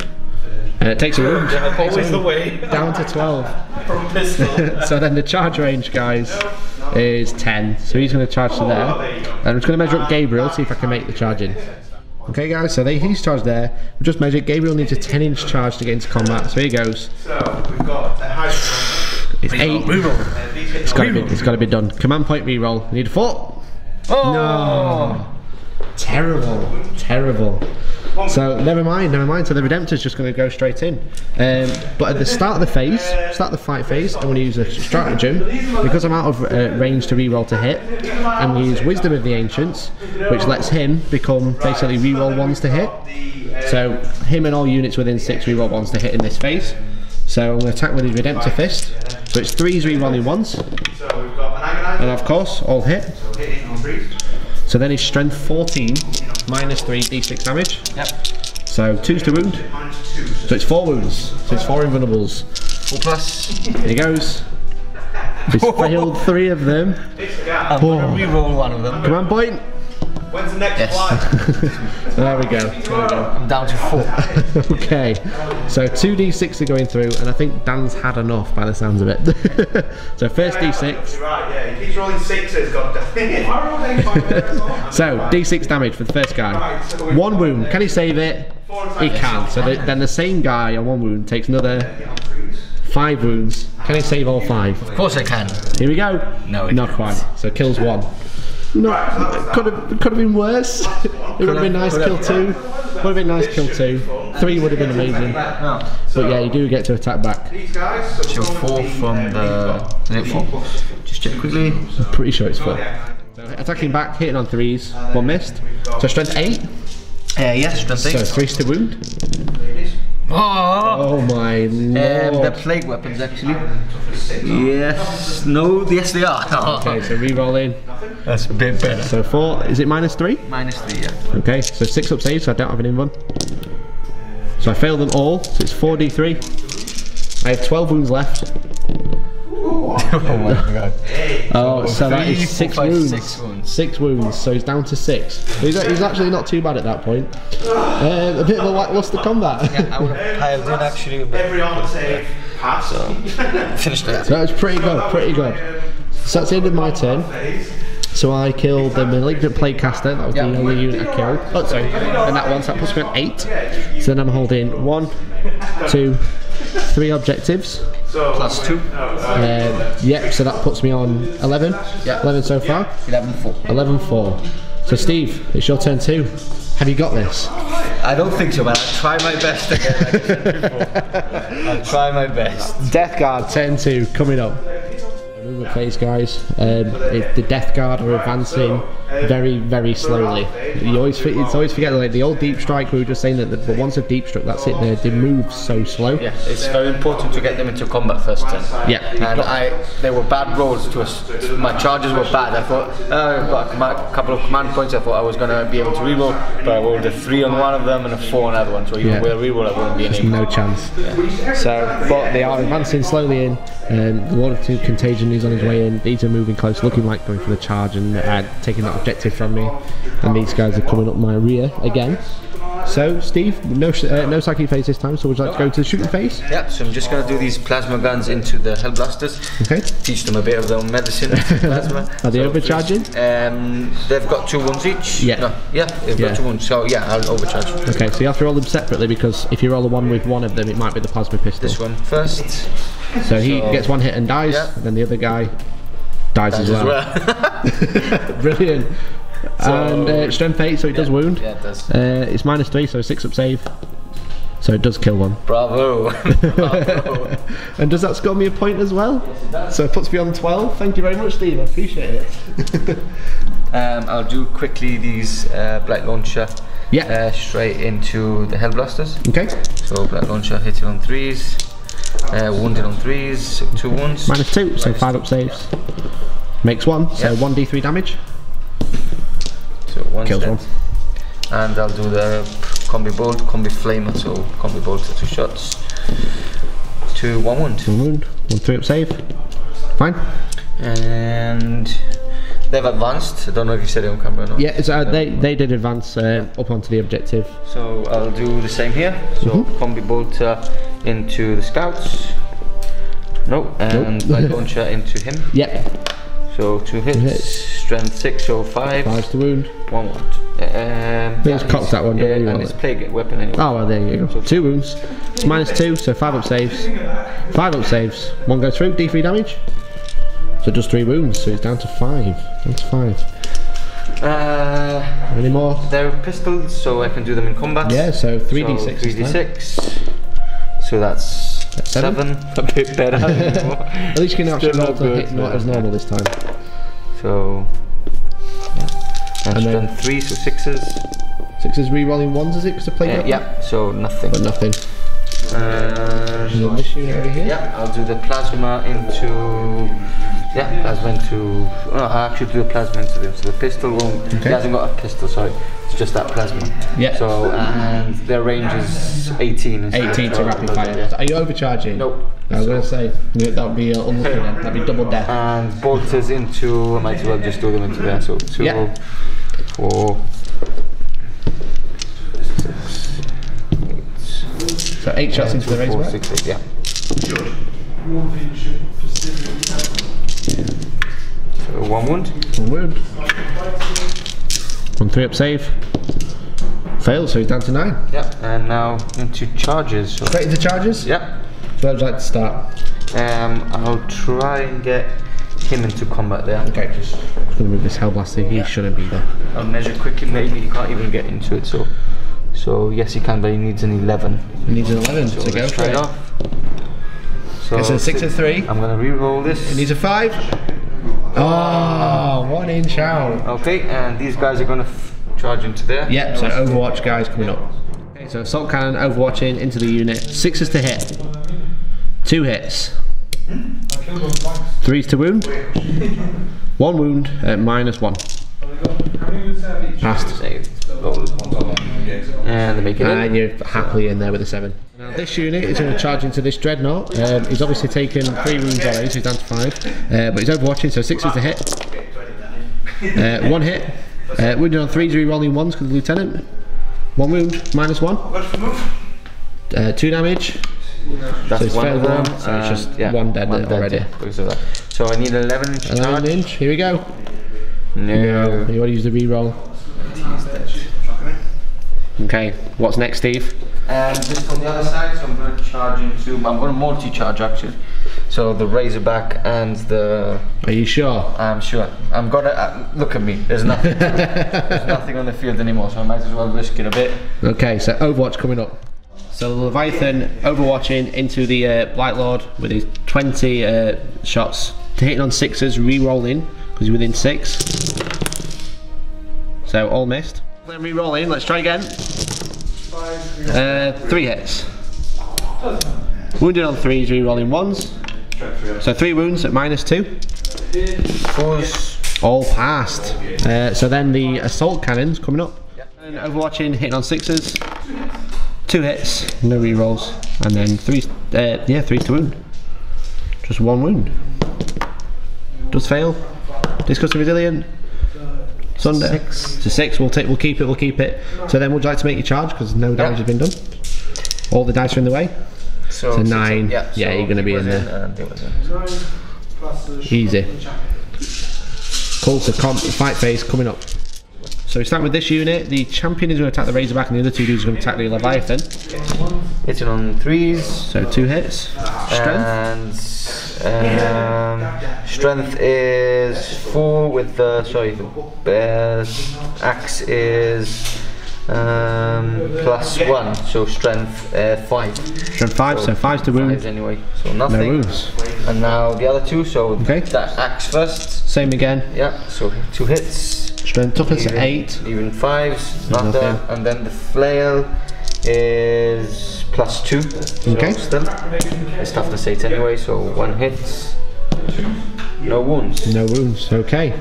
[SPEAKER 1] And it takes a wound.
[SPEAKER 3] Always the way.
[SPEAKER 1] Down to 12.
[SPEAKER 3] From pistol.
[SPEAKER 1] So then the charge range, guys, is 10. So he's going to charge to there. And I'm just going to measure up Gabriel, see if I can make the charge in. Okay guys, so he's charged there. We just measured Gabriel needs a 10-inch charge to get into combat. So here he goes.
[SPEAKER 3] So we've got a high.
[SPEAKER 1] It's 8. It's got to be done. Command point reroll. We need a 4.
[SPEAKER 2] Oh!
[SPEAKER 1] No. Terrible. Terrible. So never mind. So the Redemptor's just going to go straight in. But at the start of the phase, start the fight phase, I'm going to use a stratagem because I'm out of range to reroll to hit. I'm going to use Wisdom of the Ancients, which lets him become basically reroll 1s to hit. So him and all units within 6 reroll 1s to hit in this phase. So I'm going to attack with his Redemptor Fist. So it's 3s rerolling 1s, and of course all hit. So then his strength 14, -3 D6 damage.
[SPEAKER 2] Yep.
[SPEAKER 1] So 2s to wound. So it's 4 wounds. So it's 4 invulnerables.
[SPEAKER 2] 4+.
[SPEAKER 1] Here he goes. He's failed 3 of them.
[SPEAKER 2] I'm gonna reroll 1 of them.
[SPEAKER 1] Command point.
[SPEAKER 3] When's the next
[SPEAKER 2] Yes.
[SPEAKER 3] flight?
[SPEAKER 1] There we go.
[SPEAKER 2] I'm down to 4.
[SPEAKER 1] Okay. So 2 D6 are going through, and I think Dan's had enough by the sounds of it. So first D6.
[SPEAKER 3] You're right, yeah. He keeps rolling 6s, goddamn.
[SPEAKER 1] So D6 damage for the first guy. 1 wound. Can he save it? He can. So then the same guy on 1 wound takes another 5 wounds. Can he save all 5?
[SPEAKER 2] Of course I can.
[SPEAKER 1] Here we go.
[SPEAKER 2] No,
[SPEAKER 1] not quite. So kills 1. No, could have been worse. It would have been nice kill 2. Would have been nice kill 2. 3 would have been amazing. But yeah, you do get to attack back.
[SPEAKER 2] So 4 from the. Is it 4? Just check quickly.
[SPEAKER 1] I'm pretty sure it's 4. So attacking back, hitting on 3s. 1 missed. So strength 8.
[SPEAKER 2] Yes, strength 8.
[SPEAKER 1] So 3s to wound.
[SPEAKER 2] Oh!
[SPEAKER 1] Oh my lord.
[SPEAKER 2] The plague weapons actually. Yes. No. Yes, they are.
[SPEAKER 1] Okay, so re-roll in.
[SPEAKER 2] That's a bit better.
[SPEAKER 1] So 4. Is it -3?
[SPEAKER 2] -3, yeah.
[SPEAKER 1] Okay, so 6 up save, so I don't have an invuln. So I failed them all. So it's 4d3. I have 12 wounds left.
[SPEAKER 2] Oh my god.
[SPEAKER 1] Oh, so that is 6
[SPEAKER 2] 4, 5,
[SPEAKER 1] wounds.
[SPEAKER 2] 6 wounds.
[SPEAKER 1] 6 wounds, so he's down to 6. He's actually not too bad at that point. A bit of a lackluster combat.
[SPEAKER 2] Yeah, I would have piled in actually.
[SPEAKER 3] Every armor save pass.
[SPEAKER 2] So, finished that.
[SPEAKER 1] So that was pretty good, pretty good. So that's the end of my turn. So I killed the Malignant Plaguecaster, that was the only unit I killed. Oh, sorry, and that one, so that puts me on 8. So then I'm holding 1, 2, 3 objectives.
[SPEAKER 2] +2.
[SPEAKER 1] Yep, so that puts me on 11.
[SPEAKER 2] Yeah.
[SPEAKER 1] 11 so far.
[SPEAKER 2] 11-4.
[SPEAKER 1] 11-4. So Steve, it's your turn too. Have you got this?
[SPEAKER 2] I don't think so, but I'll try my best again. Like I said before. I'll try my best.
[SPEAKER 1] DeathGuard turn 2 coming up. Movement phase, guys. The DeathGuard are advancing very, very slowly. It's always forget, like the old deep strike, we were just saying that but once they've deep struck, that's it, they move so slow.
[SPEAKER 2] Yeah, it's very important to get them into combat first turn.
[SPEAKER 1] Yeah.
[SPEAKER 2] And they were bad rolls to us. My charges were bad. I thought, I got a couple of command points, I thought I was going to be able to reroll, but I rolled a 3 on one of them and a 4 on the other one, so even with a reroll I wouldn't be any.
[SPEAKER 1] No chance. Yeah. So, but they are advancing slowly in, the Lord of Contagion is on his way in, these are moving close, looking like going for the charge and taking that objective from me, and these guys are coming up my rear again. So, Steve, no psychic phase this time, so would you like to go to the shooting phase?
[SPEAKER 2] Yeah, so I'm just going to do these plasma guns into the Hellblasters.
[SPEAKER 1] Okay.
[SPEAKER 2] Teach them a bit of their own medicine. Plasma.
[SPEAKER 1] Are they overcharging?
[SPEAKER 2] They've got 2 wounds each.
[SPEAKER 1] Yeah.
[SPEAKER 2] No, yeah, they've got 2 wounds, so yeah, I'll overcharge.
[SPEAKER 1] Okay, so you have to roll them separately, because if you roll the one with one of them, it might be the plasma pistol.
[SPEAKER 2] This one first.
[SPEAKER 1] So he gets 1 hit and dies, and then the other guy dies as well. Brilliant. So, and strength 8, so it does wound.
[SPEAKER 2] Yeah, it does.
[SPEAKER 1] It's -3, so 6 up save. So it does kill one.
[SPEAKER 2] Bravo. Bravo.
[SPEAKER 1] And does that score me a point as well? Yes, it does. So it puts me on 12. Thank you very much, Steve. I appreciate it.
[SPEAKER 2] I'll do quickly these Black Launcher straight into the Hellblasters.
[SPEAKER 1] Okay.
[SPEAKER 2] So Black Launcher hit it on 3s. Wounded on 3s, so 2 wounds.
[SPEAKER 1] -2, so 5 up saves. Makes 1, so 1d3 damage.
[SPEAKER 2] So 1
[SPEAKER 1] kills
[SPEAKER 2] dead.
[SPEAKER 1] 1.
[SPEAKER 2] And I'll do the combi bolt, combi flamer, so combi bolt for 2 shots. 1 wound.
[SPEAKER 1] 1 wound, 1 3 up save. Fine.
[SPEAKER 2] And they've advanced. I don't know if you said it on camera or not.
[SPEAKER 1] Yeah, so, they did advance up onto the objective.
[SPEAKER 2] So I'll do the same here. So combi bolt into the scouts. No, and Black Launcher into him.
[SPEAKER 1] Yep.
[SPEAKER 2] So 2 hits, strength 6, so 5.
[SPEAKER 1] 5's the wound.
[SPEAKER 2] 1 wound.
[SPEAKER 1] Let's cock that one, don't you?
[SPEAKER 2] And it's plague weapon anyway.
[SPEAKER 1] Oh, well, there you go. So 2 wounds. It's -2, so 5 up saves. 5 up saves. 1 goes through, d3 damage. So it does 3 wounds, so it's down to 5. Down to 5. Any more?
[SPEAKER 2] They're pistols, so I can do them in combat.
[SPEAKER 1] Yeah, so 3d6.
[SPEAKER 2] 3d6. So that's 7. A bit better.
[SPEAKER 1] At least you can actually roll to hit not as normal this time.
[SPEAKER 2] So and strength 3, so 6s.
[SPEAKER 1] 6s re-rolling 1s, is it? Because the plate
[SPEAKER 2] yeah, so nothing.
[SPEAKER 1] But nothing.
[SPEAKER 2] And
[SPEAKER 1] this unit over here?
[SPEAKER 2] Yeah, I'll do the plasma into. Yeah, plasma into. Oh, I'll actually do the plasma into them. So the pistol won't. He hasn't got a pistol, sorry. It's just that plasma. Yeah. So, and their range is 18.
[SPEAKER 1] 18 to rapid fire. Yeah. Are you overcharging?
[SPEAKER 2] Nope.
[SPEAKER 1] I was going to say, that would be unlucky then. That'd be double death.
[SPEAKER 2] And bolters into. I might as well just do them into there. So 2, 4. 6, 8.
[SPEAKER 1] So 8 shots into the razor.
[SPEAKER 2] 6, 8, yeah. So 1 wound.
[SPEAKER 1] 1 wound. 1 3 up save. Failed, so he's down to 9.
[SPEAKER 2] Yeah, and now into charges. So
[SPEAKER 1] straight into charges?
[SPEAKER 2] Yeah.
[SPEAKER 1] So where would you like to start?
[SPEAKER 2] I'll try and get him into combat there.
[SPEAKER 1] Okay, just going to move this Hellblaster. He shouldn't be there.
[SPEAKER 2] I'll measure quickly. Maybe he can't even get into it. So yes, he can, but he needs an 11.
[SPEAKER 1] He needs an 11. So go
[SPEAKER 2] try it off. So
[SPEAKER 1] it's a 6 and 3.
[SPEAKER 2] I'm going to re-roll this.
[SPEAKER 1] He needs a 5. Oh, 1 inch out.
[SPEAKER 2] Okay, and these guys are going to charge into there.
[SPEAKER 1] Yep, so Overwatch guys coming up. Okay, so Assault Cannon Overwatching into the unit. 6s to hit. 2 hits. 3s to wound. 1 wound at -1. Passed.
[SPEAKER 2] And they make it in.
[SPEAKER 1] And you're happily in there with a 7. Now this unit is going to charge into this Dreadnought. He's obviously taken 3 wounds already, so he's down to 5. But he's overwatching, so 6 is the hit. 1 hit. Wounded on 3s, re-rolling 1s because the Lieutenant. 1 wound, -1. 2 damage.
[SPEAKER 2] That's
[SPEAKER 1] so it's
[SPEAKER 2] one of them.
[SPEAKER 1] So it's just 1 dead already.
[SPEAKER 2] Because of that. So I need 11 inch charge.
[SPEAKER 1] 11 inch, here we go.
[SPEAKER 2] No.
[SPEAKER 1] You want to use the re-roll? Okay, what's next, Steve?
[SPEAKER 2] Just on the other side, so I'm going to charge into. I'm going to multi-charge actually. So the Razorback and the.
[SPEAKER 1] Are you sure?
[SPEAKER 2] I'm sure. I'm gonna look at me. There's nothing. There's nothing on the field anymore, so I might as well risk it a bit.
[SPEAKER 1] Okay, so Overwatch coming up. So the Leviathan overwatching into the Blight Lord with his 20 shots, hitting on 6s, re-rolling because he's within 6. So all missed. Then re-rolling, let's try again. 3 hits. Wounded on 3s, re-rolling 1s. So 3 wounds at -2.
[SPEAKER 2] 4s.
[SPEAKER 1] All passed. So then the assault cannons coming up. And overwatching, hitting on 6s. 2 hits, no re-rolls. And then 3s to wound. Just 1 wound. Does fail. Disgusting resilient. Sunder.
[SPEAKER 2] 6.
[SPEAKER 1] So 6. We'll keep it. So then, would you like to make your charge because no damage has been done? All the dice are in the way. So 9. Yeah, so you're going to be in there. Easy. Cool. So fight phase coming up. So we start with this unit. The champion is going to attack the Razorback, and the other 2 dudes are going to attack the Leviathan.
[SPEAKER 2] Hitting on 3s.
[SPEAKER 1] So 2 hits. Strength.
[SPEAKER 2] And strength is 4 with the axe is +1, so strength 5.
[SPEAKER 1] Strength 5, so 5's to wound.
[SPEAKER 2] 5s anyway, so nothing.
[SPEAKER 1] No wounds.
[SPEAKER 2] And now the other 2, so that axe first.
[SPEAKER 1] Same again.
[SPEAKER 2] Yeah, so 2 hits.
[SPEAKER 1] Strength toughness at 8.
[SPEAKER 2] Even 5s, nothing. And then the flail is +2.
[SPEAKER 1] Okay.
[SPEAKER 2] So still, it's toughness 8 anyway, so 1 hit. No wounds.
[SPEAKER 1] No wounds, okay.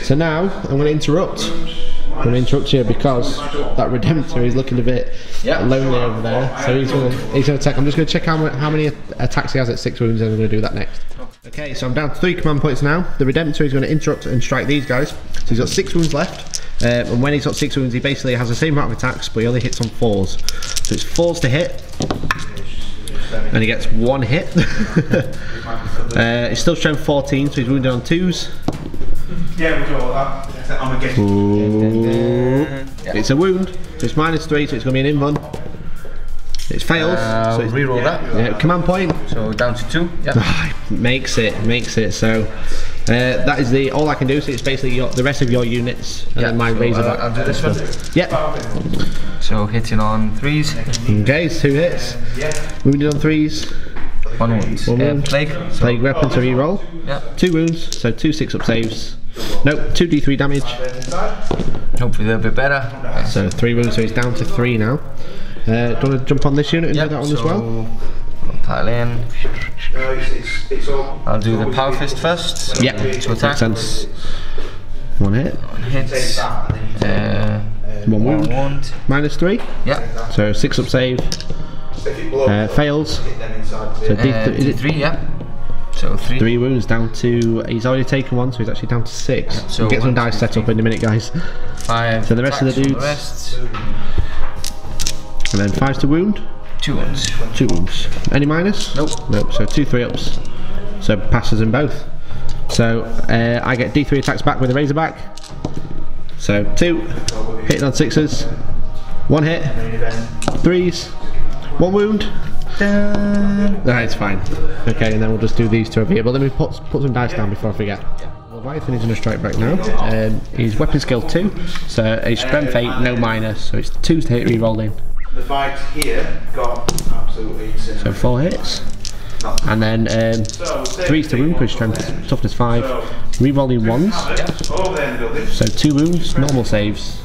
[SPEAKER 1] So now, I'm going to interrupt. I'm going to interrupt you because that Redemptor is looking a bit lonely over there. So he's going to attack. I'm just going to check how many attacks he has at 6 wounds, and I'm going to do that next. Okay, so I'm down to 3 command points now. The Redemptor is going to interrupt and strike these guys. So he's got 6 wounds left. And when he's got 6 wounds, he basically has the same amount of attacks, but he only hits on 4s. So it's 4s to hit. And he gets 1 hit. He's still strength 14, so he's wounded on 2s.
[SPEAKER 3] Yeah, we do all that. I'm against.
[SPEAKER 1] It's a wound, so it's -3, so it's going to be an invuln. It fails, so it's
[SPEAKER 2] reroll that.
[SPEAKER 1] Yeah, command point.
[SPEAKER 2] So down to 2. Yeah.
[SPEAKER 1] makes it. So that is all I can do. So it's basically the rest of your units, and then my Razorback.
[SPEAKER 2] I'll do this one.
[SPEAKER 1] Yep.
[SPEAKER 2] So hitting on 3s.
[SPEAKER 1] Okay, it's 2 hits. Wounded on 3s.
[SPEAKER 2] 1 wound. Plague.
[SPEAKER 1] Plague weapon to re-roll.
[SPEAKER 2] Yeah.
[SPEAKER 1] 2 wounds, so 2 6-up saves. Nope, 2d3 damage.
[SPEAKER 2] Hopefully they're a bit better.
[SPEAKER 1] So 3 wounds, so he's down to 3 now. Do you want to jump on this unit and do that one as well?
[SPEAKER 2] I'll pile in. I'll do the power fist first.
[SPEAKER 1] Yeah,
[SPEAKER 2] to attack.
[SPEAKER 1] makes sense. 1 hit.
[SPEAKER 2] 1 hit.
[SPEAKER 1] 1 wound. -3.
[SPEAKER 2] Yeah.
[SPEAKER 1] So 6-up save. Fails. So
[SPEAKER 2] D3, yeah. So
[SPEAKER 1] 3 wounds down to. He's already taken 1, so he's actually down to 6.
[SPEAKER 2] Yeah, so
[SPEAKER 1] we'll get some dice set up in a minute, guys.
[SPEAKER 2] 5.
[SPEAKER 1] So the rest of the dudes. And then 5's to wound.
[SPEAKER 2] 2 wounds.
[SPEAKER 1] 2 wounds. Any minus?
[SPEAKER 2] Nope.
[SPEAKER 1] Nope. So 2 3-ups. So passes in both. So I get D3 attacks back with the Razorback. So 2 hitting on 6s. 1 hit. 3s. 1 wound. No, it's fine. Okay, and then we'll just do these 2 over here. But let me put some dice down before I forget. Leviathan is going to strike back now. He's weapon skill 2, so he's strength 8, no minus, so it's 2s to hit re-rolling.
[SPEAKER 3] The fight here got absolutely insane.
[SPEAKER 1] So 4 hits. And then 3's to wound, because strength toughness 5. Re-rolling 1s. So 2 wounds, normal saves.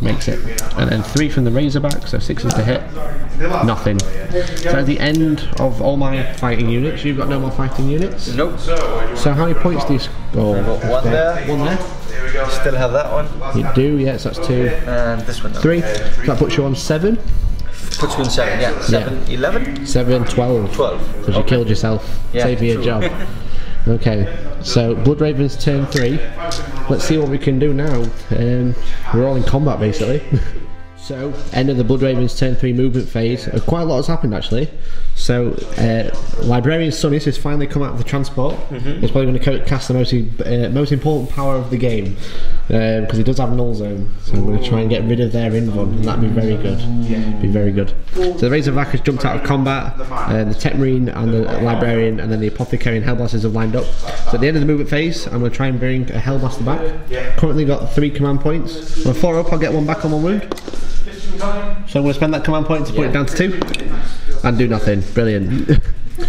[SPEAKER 1] Makes it. And then 3 from the Razorback, so 6s to hit. Nothing. So at the end of all my fighting units, you've got no more fighting units?
[SPEAKER 2] Nope.
[SPEAKER 1] So how many points do you score?
[SPEAKER 2] I've got 1 there.
[SPEAKER 1] 1 there?
[SPEAKER 2] Still have that one.
[SPEAKER 1] You do, yes, that's 2.
[SPEAKER 2] And this one.
[SPEAKER 1] 3. So that puts you on 7?
[SPEAKER 2] Puts you on 7, yeah. 7, 11?
[SPEAKER 1] 7, 12.
[SPEAKER 2] 12.
[SPEAKER 1] Because you killed yourself.
[SPEAKER 2] Yeah,
[SPEAKER 1] Save me a job. Okay, so Blood Ravens turn 3. Let's see what we can do now. We're all in combat basically. So, end of the Blood Ravens turn 3 movement phase. Quite a lot has happened actually. So, Librarian Sunnis has finally come out of the transport. He's probably going to cast the most important power of the game. Because he does have null zone. So I'm going to try and get rid of their invuln, and that'd be very good. Be very good. So the Razorback has jumped out of combat. The Tech Marine and the Librarian and then the Apothecary and Hellblasters have lined up. So at the end of the movement phase, I'm going to try and bring a Hellblaster back. Currently got 3 command points. On a 4 up, I'll get 1 back on 1 wound. So I'm going to spend that command point to put it down to 2 and do nothing. Brilliant.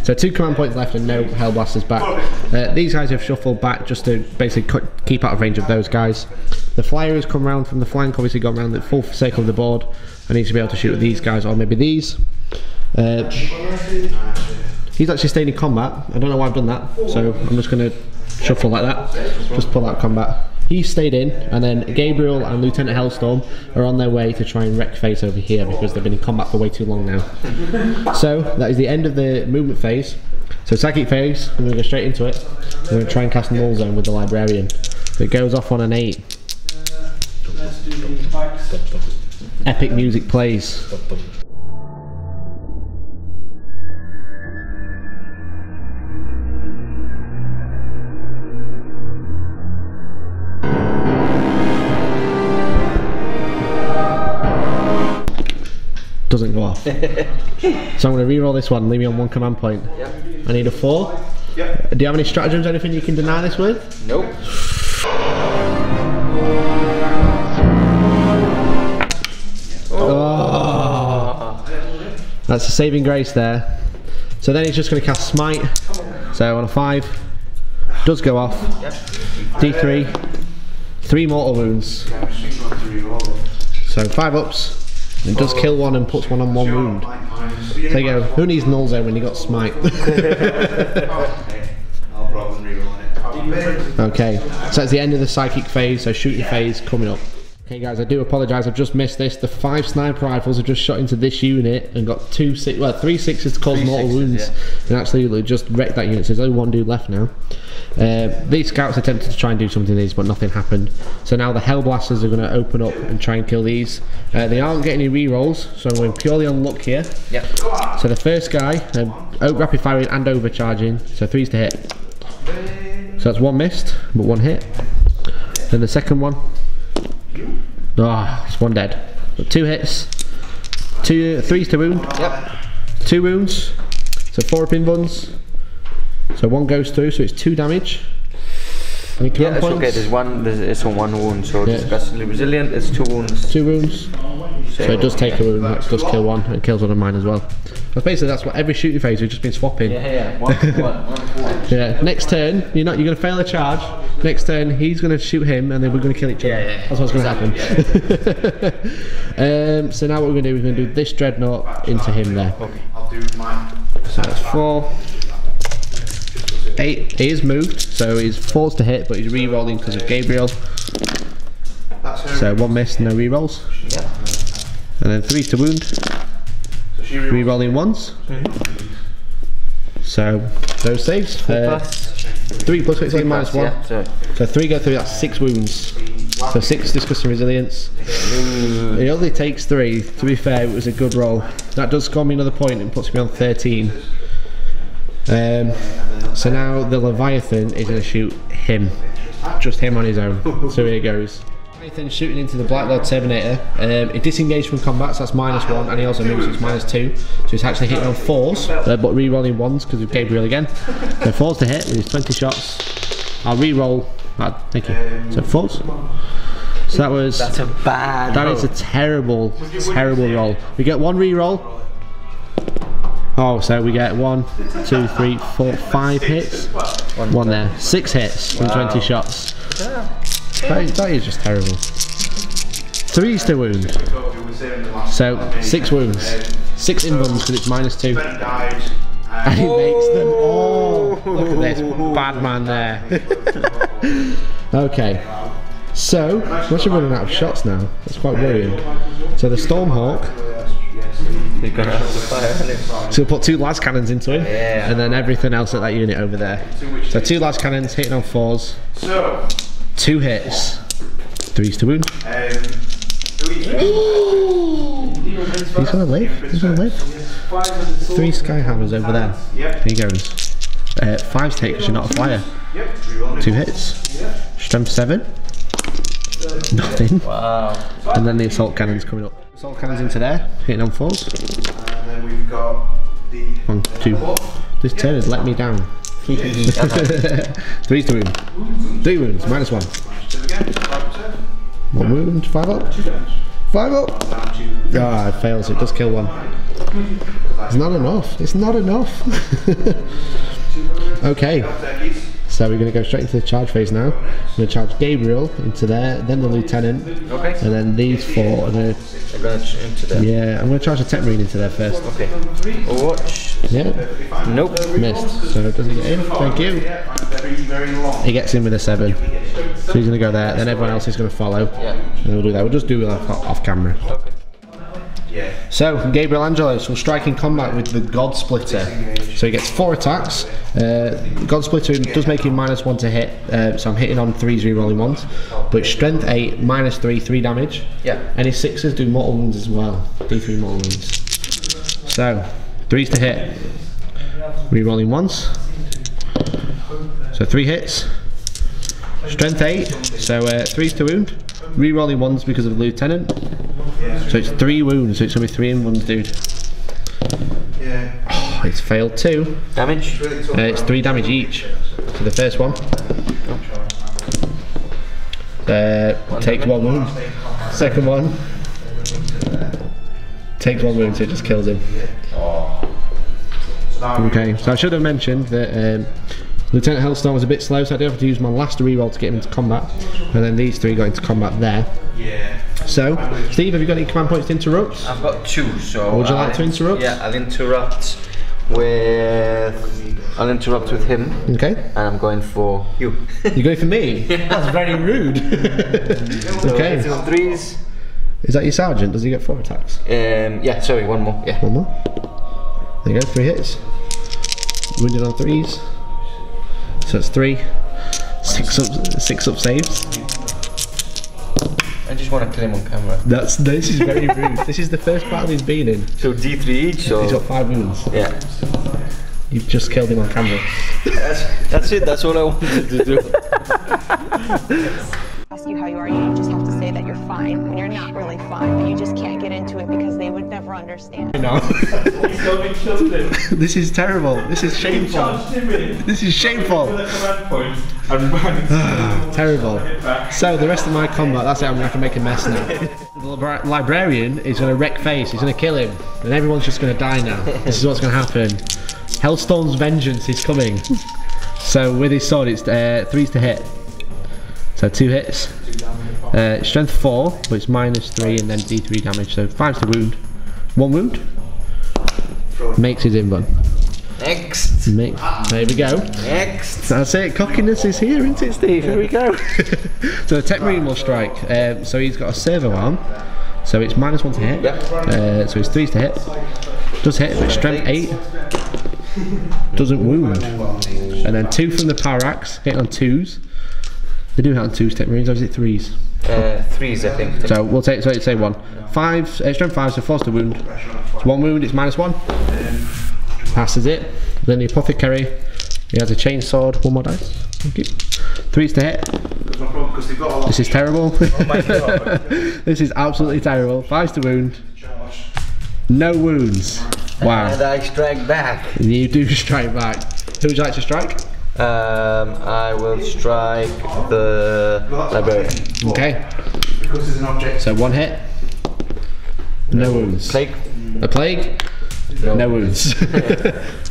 [SPEAKER 1] So 2 command points left and no Hellblasters back. These guys have shuffled back just to basically keep out of range of those guys. The flyer has come round from the flank, obviously gone around the full circle of the board. I need to be able to shoot at these guys or maybe these. He's actually staying in combat. I don't know why I've done that, so I'm just going to shuffle like that. Just pull out combat. He stayed in, and then Gabriel and Lieutenant Hellstorm are on their way to try and wreck face over here because they've been in combat for way too long now. So that is the end of the movement phase. So psychic phase, I'm going to go straight into it. I'm going to try and cast Null Zone with the Librarian. It goes off on an 8. Epic music plays. Doesn't go off. So I'm going to re-roll this one, leave me on 1 command point.
[SPEAKER 2] Yep.
[SPEAKER 1] I need a 4.
[SPEAKER 3] Yep.
[SPEAKER 1] Do you have any stratagems, anything you can deny this with?
[SPEAKER 2] Nope.
[SPEAKER 1] Oh. That's a saving grace there. So then he's just going to cast Smite. So on a 5, does go off.
[SPEAKER 2] Yep.
[SPEAKER 1] D3, 3 mortal wounds. So 5 ups. It does kill 1 and puts 1 on 1 wound. There you go. Who needs Null Zone when you got Smite? Okay, so that's the end of the psychic phase, so shooting phase coming up. Okay guys, I do apologise, I've just missed this. The 5 sniper rifles have just shot into this unit and got 3 6s to cause mortal wounds, and absolutely just wrecked that unit. So there's only 1 dude left now. These scouts attempted to try and do something to these, but nothing happened. So now the Hellblasters are going to open up and try and kill these. They aren't getting any rerolls, so I'm going purely on luck here.
[SPEAKER 2] Yep.
[SPEAKER 1] So the first guy, rapid firing and overcharging, so 3s to hit. So that's 1 missed, but 1 hit. Then the second one, it's 1 dead. But 2 hits, 3s to wound.
[SPEAKER 2] Yep.
[SPEAKER 1] 2 wounds, so 4 up invuns. So 1 goes through, so it's 2 damage. Any command
[SPEAKER 2] It's
[SPEAKER 1] points?
[SPEAKER 2] okay, it's on 1 wound, so it's especially resilient, it's 2 wounds.
[SPEAKER 1] 2 wounds. So it does take a wound, that does kill 1, and it kills 1 of mine as well. But basically that's what every shooting phase we've just been swapping.
[SPEAKER 2] Yeah. 1 for 1.
[SPEAKER 1] Yeah, next turn, you're going to fail a charge. Next turn, he's going to shoot him, and then we're going to kill each other.
[SPEAKER 2] Yeah.
[SPEAKER 1] That's what's going to happen. So now what we're going to do is we're going to do this Dreadnought into him there.
[SPEAKER 2] Okay.
[SPEAKER 3] I'll do mine.
[SPEAKER 1] So that's 4. 8, he is moved, so he's 4s to hit, but he's re-rolling because of Gabriel. So 1 miss, no re-rolls.
[SPEAKER 2] Yep.
[SPEAKER 1] And then 3s to wound. Re-rolling 1s. So those saves. 3 plus 6 minus 1.
[SPEAKER 2] Yeah,
[SPEAKER 1] so 3 go through, that's 6 wounds. So 6 disgusting resilience. It only takes 3. To be fair, it was a good roll. That does score me another point and puts me on 13. So now the Leviathan is going to shoot him. Just him on his own. So here goes. Leviathan shooting into the Black Lord Terminator. It disengaged from combat, so that's -1, and he also moves, so it's -2. So he's actually hitting on 4s, but re-rolling 1s because of Gabriel again. So 4s to hit with his 20 shots. I'll re-roll. Thank you. So 4s. So
[SPEAKER 2] that's a bad
[SPEAKER 1] roll. Is a terrible roll. We get 1 re-roll. Oh, so we get 1, 2, 3, 4, 5 hits. 1 there. 6 hits from 20 shots. That is just terrible. 3s to wound. So 6 wounds. 6 invuns because it's -2. And he makes them. Oh, look at this bad man there. Okay. So, we're actually running out of shots now. That's quite worrying. So the Stormhawk.
[SPEAKER 2] He's gonna have to fire.
[SPEAKER 1] So we'll put 2 las cannons into him, and then everything else at that unit over there. So 2 las cannons hitting on 4s. 2 hits. 3s to wound. He's gonna live. He's gonna live. 3 sky hammers over there. Here he goes. 5s to hit because you're not a flyer. 2 hits. Strength 7. Nothing.
[SPEAKER 2] Wow.
[SPEAKER 1] And then the assault cannons coming up. Assault cannons into there, hitting on 4s.
[SPEAKER 3] And then we've got the
[SPEAKER 1] 1, 2. This turn has let me down. 3s to wound. 3 wounds, -1. 1 wound, 5 up. 5 up. Ah, it fails, it does kill 1. It's not enough. It's not enough. Okay. So we're going to go straight into the charge phase now. I'm going to charge Gabriel into there, then the Lieutenant,
[SPEAKER 2] Okay.
[SPEAKER 1] and then these four. And then,
[SPEAKER 2] Into there.
[SPEAKER 1] yeah, I'm going to charge the Tech Marine into there first.
[SPEAKER 2] Okay. Watch.
[SPEAKER 1] Yeah,
[SPEAKER 2] Nope.
[SPEAKER 1] missed. So does he get in? Thank you. He gets in with a 7. So he's going to go there, then everyone else is going to follow.
[SPEAKER 2] Yeah.
[SPEAKER 1] And we'll do that. We'll just do it off camera.
[SPEAKER 2] Okay.
[SPEAKER 1] So, Gabriel Angelos will strike in combat with the God Splitter. So he gets 4 attacks. God Splitter does make him -1 to hit, so I'm hitting on 3s re-rolling ones. But strength 8, -3, 3 damage.
[SPEAKER 2] Yeah.
[SPEAKER 1] And his 6s do mortal wounds as well, D3 mortal wounds. So, 3s to hit, re-rolling ones. So 3 hits. Strength 8, so 3s to wound. Re-rolling ones because of the Lieutenant. So it's 3 wounds, so it's going to be 3 in ones, dude. Oh, it's failed 2.
[SPEAKER 2] Damage?
[SPEAKER 1] It's 3 damage each. So the first one takes 1 wound. Second one takes 1 wound, so it just kills him. Okay, so I should have mentioned that Lieutenant Hellstorm was a bit slow, so I did have to use my last reroll to get him into combat. And then these 3 got into combat there. So, Steve, have you got any command points to interrupt?
[SPEAKER 2] I've got 2, so...
[SPEAKER 1] Would you like to interrupt?
[SPEAKER 2] Yeah, I'll interrupt with him.
[SPEAKER 1] Okay.
[SPEAKER 2] And I'm going for you.
[SPEAKER 1] You're going for me? That's very rude. Okay.
[SPEAKER 2] So 3s.
[SPEAKER 1] Is that your sergeant? Does he get 4 attacks?
[SPEAKER 2] Yeah, sorry, 1 more. Yeah.
[SPEAKER 1] 1 more. There you go, 3 hits. Wounded on 3s. So it's 3. 6 up saves.
[SPEAKER 2] I just want to kill him on camera.
[SPEAKER 1] This is very rude. This is the first battle he's been in.
[SPEAKER 2] So D3 each, so...
[SPEAKER 1] He's got 5 wounds.
[SPEAKER 2] Yeah.
[SPEAKER 1] You've just killed him on camera.
[SPEAKER 2] That's it, that's all I wanted to do.
[SPEAKER 4] Ask you how you are, you just have to say that you're fine when you're not really fine, but you just can't get into it because they would never understand.
[SPEAKER 1] No. This is terrible. This is shameful. This is shameful. Terrible. So the rest of my combat, that's it, I'm going to have to make a mess now. The librarian is going to wreck face, he's going to kill him, and everyone's just going to die now. This is what's going to happen. Hellstorm's vengeance is coming. So with his sword, it's 3s to hit. So 2 hits. Strength 4, but it's -3 and then D3 damage. So 5s to wound. 1 wound. Makes his inbun.
[SPEAKER 2] Next.
[SPEAKER 1] There we go.
[SPEAKER 2] Next.
[SPEAKER 1] That's it. Cockiness is here, isn't it, Steve? Here we go. So the Tech Marine will strike. So he's got a servo arm. So it's -1 to hit.
[SPEAKER 2] Yep.
[SPEAKER 1] So it's 3s to hit. Does hit, but strength 8. Doesn't wound. And then 2 from the power axe, hitting on 2s. They do hit on 2s, Tech Marines, or is it 3s?
[SPEAKER 2] 3s, I think.
[SPEAKER 1] So we'll take, so say 1. 5, strength 5, so 4's to wound. It's 1 wound, it's -1. Passes it. Then the apothecary, he has a chain sword, 1 more dice. Thank you. 3s to hit. This is terrible. This is absolutely terrible. 5s to wound. No wounds. Wow.
[SPEAKER 2] And I strike back.
[SPEAKER 1] You do strike back. Who would you like to strike?
[SPEAKER 2] I will strike the librarian.
[SPEAKER 1] Okay. So 1 hit. No wounds.
[SPEAKER 2] Plague.
[SPEAKER 1] A plague? No wounds.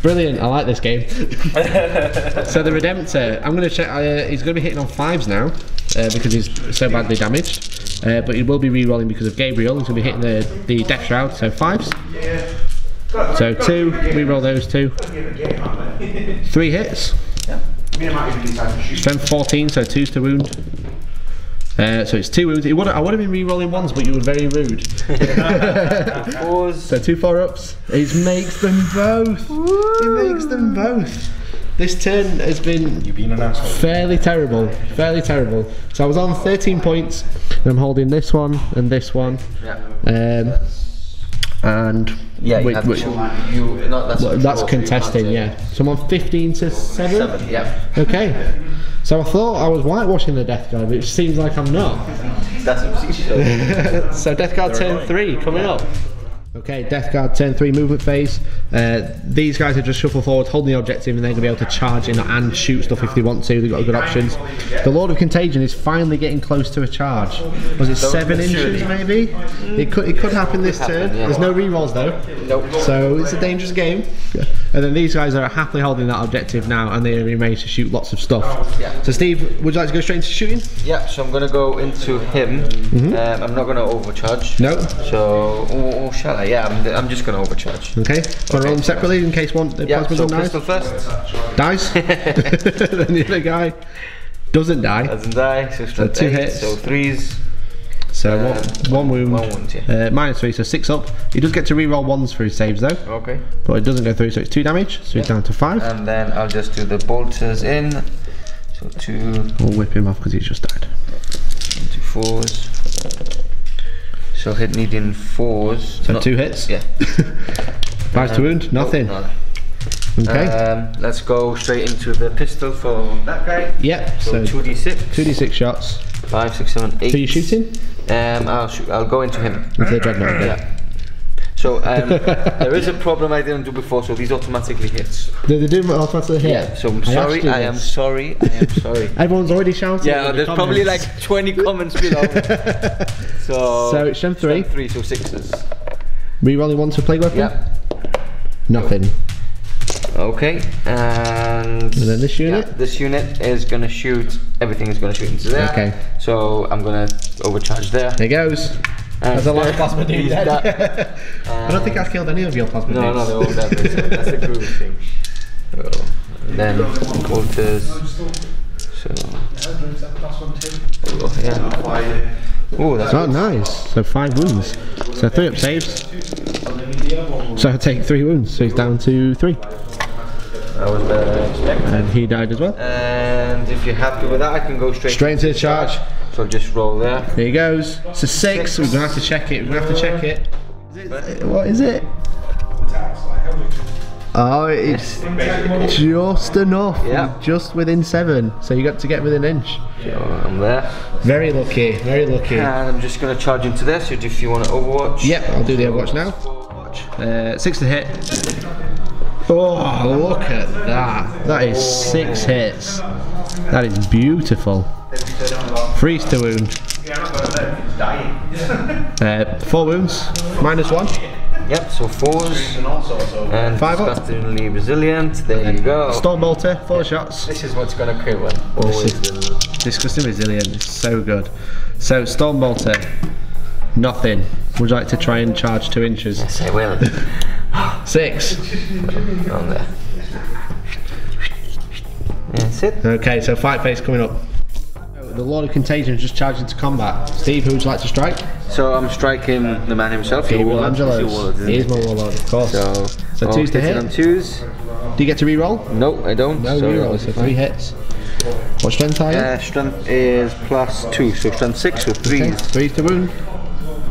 [SPEAKER 1] Brilliant, I like this game. So the Redemptor, I'm going to check, he's going to be hitting on 5s now, because he's so badly damaged. But he will be re-rolling because of Gabriel, he's going to be hitting the Death Shroud, so 5s. So 2, re-roll those 2. 3 hits. Strength 14, so 2s to wound. So it's 2 wounds. I would have been re-rolling 1s, but you were very rude. So 2 4-ups. It makes them both. It makes them both. This turn has been fairly terrible. Fairly terrible. So I was on 13 points, and I'm holding this one and this one. And
[SPEAKER 2] yeah,
[SPEAKER 1] that's contesting, yeah. So I'm on 15 to 7?
[SPEAKER 2] 7, yeah.
[SPEAKER 1] Okay. So I thought I was whitewashing the DeathGuard, but it seems like I'm not.
[SPEAKER 2] That's
[SPEAKER 1] So DeathGuard turn 3 coming up. Okay, DeathGuard turn 3 movement phase. These guys are just shuffle forward, holding the objective, and they're going to be able to charge in and shoot stuff if they want to. They've got good options. The Lord of Contagion is finally getting close to a charge. Was it 7 inches maybe? It could happen this turn. There's no rerolls though.
[SPEAKER 2] Nope.
[SPEAKER 1] So it's a dangerous game. And then these guys are happily holding that objective now, and they managed to shoot lots of stuff.
[SPEAKER 2] Yeah.
[SPEAKER 1] So Steve, would you like to go straight into shooting?
[SPEAKER 2] Yeah, so I'm going to go into him. I'm not going to overcharge.
[SPEAKER 1] No.
[SPEAKER 2] So, or shall I? Yeah, I'm just going to overcharge.
[SPEAKER 1] Okay. Want to roll them separately in case one plasma
[SPEAKER 2] so
[SPEAKER 1] gun dies?
[SPEAKER 2] pistol first.
[SPEAKER 1] Dies. Then the other guy doesn't die.
[SPEAKER 2] Doesn't die. So strength
[SPEAKER 1] 2
[SPEAKER 2] 8,
[SPEAKER 1] hits.
[SPEAKER 2] So 3s.
[SPEAKER 1] So one wound.
[SPEAKER 2] 1 wound, yeah.
[SPEAKER 1] -3, so 6 up. He does get to reroll 1s for his saves though.
[SPEAKER 2] Okay.
[SPEAKER 1] But it doesn't go through, so it's 2 damage. So he's down to 5.
[SPEAKER 2] And then I'll just do the bolters in. So 2.
[SPEAKER 1] We'll whip him off because he's just died.
[SPEAKER 2] 2 4s. So hit needing 4s.
[SPEAKER 1] So 2 hits.
[SPEAKER 2] Yeah.
[SPEAKER 1] 5 to wound, nothing.
[SPEAKER 2] No.
[SPEAKER 1] Okay.
[SPEAKER 2] Let's go straight into the pistol for that guy.
[SPEAKER 1] Yep.
[SPEAKER 2] So 2d6.
[SPEAKER 1] 2d6 shots.
[SPEAKER 2] 5, 6, 7, 8.
[SPEAKER 1] Who are you shooting?
[SPEAKER 2] I'll go into him.
[SPEAKER 1] Into the dreadnought. Okay.
[SPEAKER 2] Yeah. So there is a problem I didn't do before. So these automatically hits.
[SPEAKER 1] Do they do automatically hit?
[SPEAKER 2] Yeah. So I'm sorry. I am sorry.
[SPEAKER 1] Everyone's already shouting.
[SPEAKER 2] Yeah.
[SPEAKER 1] in the
[SPEAKER 2] There's probably
[SPEAKER 1] comments.
[SPEAKER 2] like 20 comments below. So
[SPEAKER 1] it's strength 3.
[SPEAKER 2] Strength 3, so 6s.
[SPEAKER 1] Rerolling 1 to plague weapon?
[SPEAKER 2] Yeah.
[SPEAKER 1] Nothing.
[SPEAKER 2] Okay. And
[SPEAKER 1] then this unit?
[SPEAKER 2] Yeah, this unit is gonna shoot. Everything is gonna shoot into there.
[SPEAKER 1] Okay.
[SPEAKER 2] So I'm gonna overcharge there.
[SPEAKER 1] There goes. There's a lot of plasma dude dead. I don't think I've killed any of your plasma dudes.
[SPEAKER 2] No, they're all dead. That's a groovy thing. So, then bolters. So. Oh, yeah. Oh, that's
[SPEAKER 1] Oh, nice. So 5 wounds. So 3 up saves. So I take 3 wounds. So he's down to 3.
[SPEAKER 2] That was better than expected.
[SPEAKER 1] And he died as well.
[SPEAKER 2] And if you're happy with that, I can go straight
[SPEAKER 1] into the charge.
[SPEAKER 2] So just roll there.
[SPEAKER 1] Here he goes. It's a 6. We're gonna have to check it. What is it? Oh, it's just enough.
[SPEAKER 2] Yeah.
[SPEAKER 1] Just within 7. So you got to get within an inch.
[SPEAKER 2] So I'm there.
[SPEAKER 1] Very lucky. Very lucky.
[SPEAKER 2] And I'm just going to charge into this. So if you want to overwatch.
[SPEAKER 1] Yep, I'll do the overwatch now. 6 to hit. Oh, look at that. That is 6 hits. That is beautiful. Freeze to wound. 4 wounds. -1.
[SPEAKER 2] Yep, so 4s. And
[SPEAKER 1] 5 up.
[SPEAKER 2] disgustingly resilient. There you go.
[SPEAKER 1] Storm bolter, 4 shots.
[SPEAKER 2] This is what's going to kill one. Always the...
[SPEAKER 1] Disgusting resilient. It's so good. So Storm bolter. Nothing. Would you like to try and charge 2 inches?
[SPEAKER 2] Yes, I will.
[SPEAKER 1] 6.
[SPEAKER 2] On there. That's it.
[SPEAKER 1] Okay, so fight phase coming up. The Lord of Contagion is just charging to combat. Steve, who would you like to strike?
[SPEAKER 2] So I'm striking the man himself.
[SPEAKER 1] Gabriel Angelos. He is my warlord, of course. So 2s to hit.
[SPEAKER 2] On 2s.
[SPEAKER 1] Do you get to reroll?
[SPEAKER 2] No, I don't.
[SPEAKER 1] No reroll, so 3 hits. What strength are you?
[SPEAKER 2] Strength is +2, so strength 6, so 3s.
[SPEAKER 1] Okay, 3s to wound.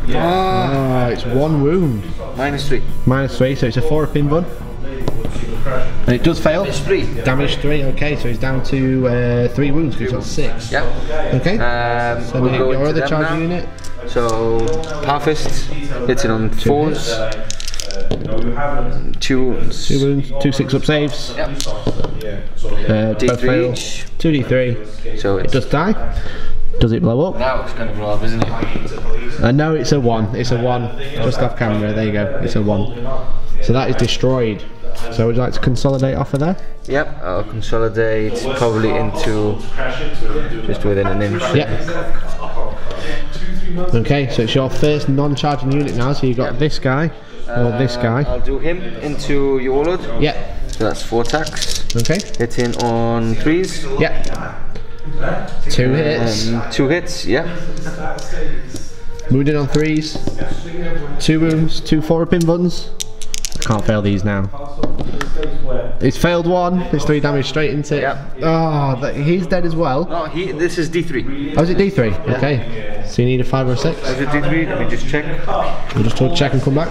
[SPEAKER 1] Oh, it's 1 wound.
[SPEAKER 2] -3.
[SPEAKER 1] -3, so it's a 4 pin bun. And it does fail.
[SPEAKER 2] Damage 3.
[SPEAKER 1] Damage 3, okay, so he's down to 3 wounds because he's got 6.
[SPEAKER 2] Yeah.
[SPEAKER 1] Okay.
[SPEAKER 2] So
[SPEAKER 1] We'll
[SPEAKER 2] go
[SPEAKER 1] your
[SPEAKER 2] into
[SPEAKER 1] other
[SPEAKER 2] them
[SPEAKER 1] charge
[SPEAKER 2] now.
[SPEAKER 1] unit.
[SPEAKER 2] So Parfist hitting on 4s. 2 wounds.
[SPEAKER 1] 2 wounds, 2 6-up saves.
[SPEAKER 2] Yep.
[SPEAKER 1] Both
[SPEAKER 2] D3
[SPEAKER 1] fail.
[SPEAKER 2] each.
[SPEAKER 1] 2d3.
[SPEAKER 2] So
[SPEAKER 1] It does die. Does it blow up?
[SPEAKER 2] now it's going to blow up, isn't it?
[SPEAKER 1] No, it's a 1. It's a 1. Just off camera. There you go. It's a 1. So that is destroyed. So would you like to consolidate off of there?
[SPEAKER 2] Yep, I'll consolidate probably into just within an inch.
[SPEAKER 1] Yep. Okay, so it's your first non-charging unit now. So you got this guy or this guy.
[SPEAKER 2] I'll do him into your warlord.
[SPEAKER 1] Yep.
[SPEAKER 2] So that's 4 attacks.
[SPEAKER 1] Okay.
[SPEAKER 2] Hitting on 3s.
[SPEAKER 1] Yep. 2 hits.
[SPEAKER 2] 2 hits, yeah.
[SPEAKER 1] Wounded on 3s. 2 wounds. 2 4-pin buttons. I can't fail these now. It's failed 1. It's 3 damage straight into it.
[SPEAKER 2] Yep.
[SPEAKER 1] Oh, he's dead as well.
[SPEAKER 2] No, this is D3.
[SPEAKER 1] Oh, is it D3? Okay. So you need a 5 or a 6?
[SPEAKER 2] Is it D3? Let me just check.
[SPEAKER 1] We'll just check and come back.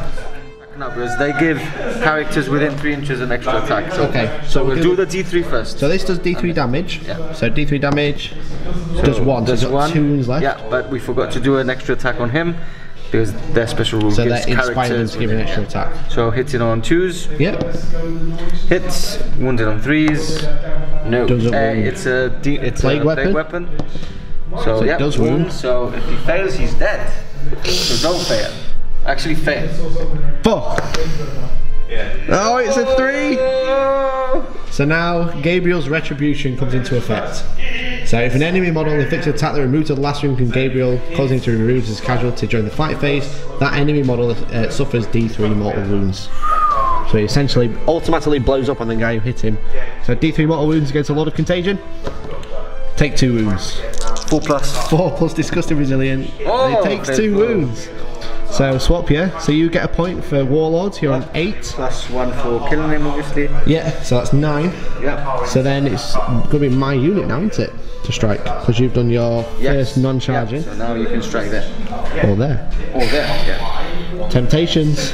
[SPEAKER 2] No, because they give characters within 3 inches an extra attack. So,
[SPEAKER 1] Okay,
[SPEAKER 2] so we'll do the D3 first.
[SPEAKER 1] So this does D3 damage.
[SPEAKER 2] Yeah.
[SPEAKER 1] So D3 damage does 1. So
[SPEAKER 2] Does
[SPEAKER 1] he's got
[SPEAKER 2] 1.
[SPEAKER 1] 2 wounds left.
[SPEAKER 2] Yeah, but we forgot to do an extra attack on him. because their special rule
[SPEAKER 1] So
[SPEAKER 2] gives
[SPEAKER 1] that inspires them
[SPEAKER 2] characters
[SPEAKER 1] to give an extra attack.
[SPEAKER 2] So hitting on 2s.
[SPEAKER 1] Yep.
[SPEAKER 2] Hits. Wounded on 3s. No.
[SPEAKER 1] Doesn't wound.
[SPEAKER 2] It's a
[SPEAKER 1] Plague weapon?
[SPEAKER 2] weapon. So
[SPEAKER 1] it
[SPEAKER 2] yeah,
[SPEAKER 1] does wound.
[SPEAKER 2] So if he fails, he's dead. So don't fail. Actually fail.
[SPEAKER 1] 4. Oh, it's a 3! So now Gabriel's retribution comes into effect. So if an enemy model inflicts an attack that removes the last wound from Gabriel, causing him to be removed as a casualty during the fight phase, that enemy model suffers D3 mortal wounds. So he essentially automatically blows up on the guy who hit him. So D3 mortal wounds against a lot of contagion. Take 2 wounds.
[SPEAKER 2] 4 plus.
[SPEAKER 1] 4 plus disgusting resilient.
[SPEAKER 2] Oh,
[SPEAKER 1] it takes 2 wounds. So swap, yeah. So you get a point for Warlords. You're on 8.
[SPEAKER 2] Plus 1 for killing him, obviously.
[SPEAKER 1] Yeah. So that's 9.
[SPEAKER 2] Yeah.
[SPEAKER 1] So then it's going to be my unit now, isn't it? To strike, because you've done your first non-charging.
[SPEAKER 2] So now you can strike there.
[SPEAKER 1] Or there.
[SPEAKER 2] Or there. Yeah.
[SPEAKER 1] Temptations.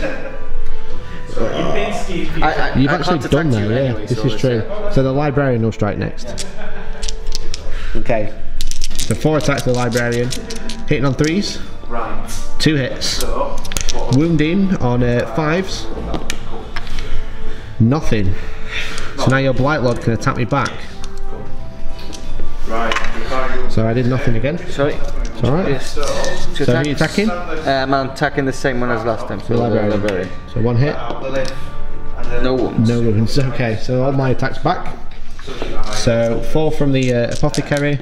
[SPEAKER 1] You've actually done that, yeah.
[SPEAKER 2] Anyway,
[SPEAKER 1] this
[SPEAKER 2] so
[SPEAKER 1] is true. So the Librarian will strike next. Okay. So 4 attacks to the Librarian. Hitting on 3s.
[SPEAKER 3] Right.
[SPEAKER 1] 2 hits. Wounding on 5s. Nothing. So now your Blight Lord can attack me back.
[SPEAKER 3] Right.
[SPEAKER 1] So I did nothing again.
[SPEAKER 2] Sorry.
[SPEAKER 1] It's alright.
[SPEAKER 2] Yes.
[SPEAKER 1] So who are you attacking?
[SPEAKER 2] I'm attacking the same one as last time. So
[SPEAKER 1] The Librarian. So 1 hit.
[SPEAKER 2] No wounds.
[SPEAKER 1] No wounds. Okay, so all my attacks back. So 4 from the Apothecary.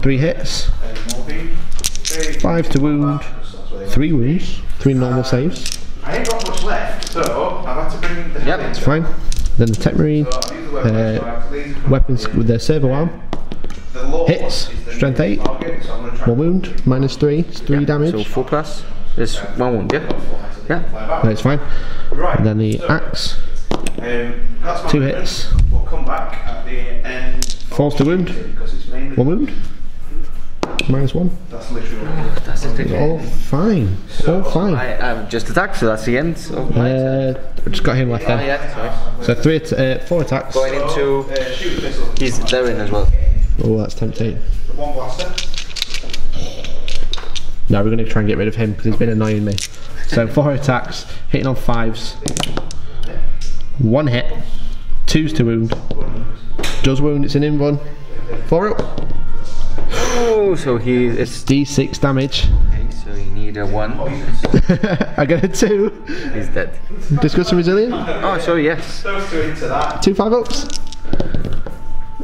[SPEAKER 1] 3 hits. 5 to wound. 3 wounds. 3 normal saves.
[SPEAKER 3] I ain't got much left, so I've had to bring in the
[SPEAKER 2] Yep.
[SPEAKER 1] It's fine. Then the Tech Marine. Weapons with their servo arm. Hits. Strength 8. 1 wound. -3. It's 3 damage.
[SPEAKER 2] So 4 plus. There's 1 wound, yeah? Yeah.
[SPEAKER 1] No, it's fine. And then the axe. 2 hits.
[SPEAKER 3] We'll come back at the end.
[SPEAKER 1] Falls to wound. 1 wound. -1.
[SPEAKER 3] That's literally
[SPEAKER 2] That's it.
[SPEAKER 1] All fine. All fine.
[SPEAKER 2] I've just attacked, so that's the end of my
[SPEAKER 1] I just got him left there.
[SPEAKER 2] yeah, sorry.
[SPEAKER 1] So 4 attacks.
[SPEAKER 2] Going into...
[SPEAKER 3] shoot missile.
[SPEAKER 2] He's there in as well.
[SPEAKER 1] Oh, that's tempting.
[SPEAKER 3] The 1 blaster.
[SPEAKER 1] No, we're going to try and get rid of him because he's been annoying me. So 4 attacks, hitting on 5s. 1 hit, 2s to wound. Does wound, it's an invuln. 4 up.
[SPEAKER 2] Oh, so it's
[SPEAKER 1] D6 damage.
[SPEAKER 2] okay, so you need a 1.
[SPEAKER 1] I get a 2.
[SPEAKER 2] He's dead.
[SPEAKER 1] Disgusting resilient.
[SPEAKER 2] Oh, sorry, yes.
[SPEAKER 3] Those 2 into that.
[SPEAKER 1] 2 5-ups.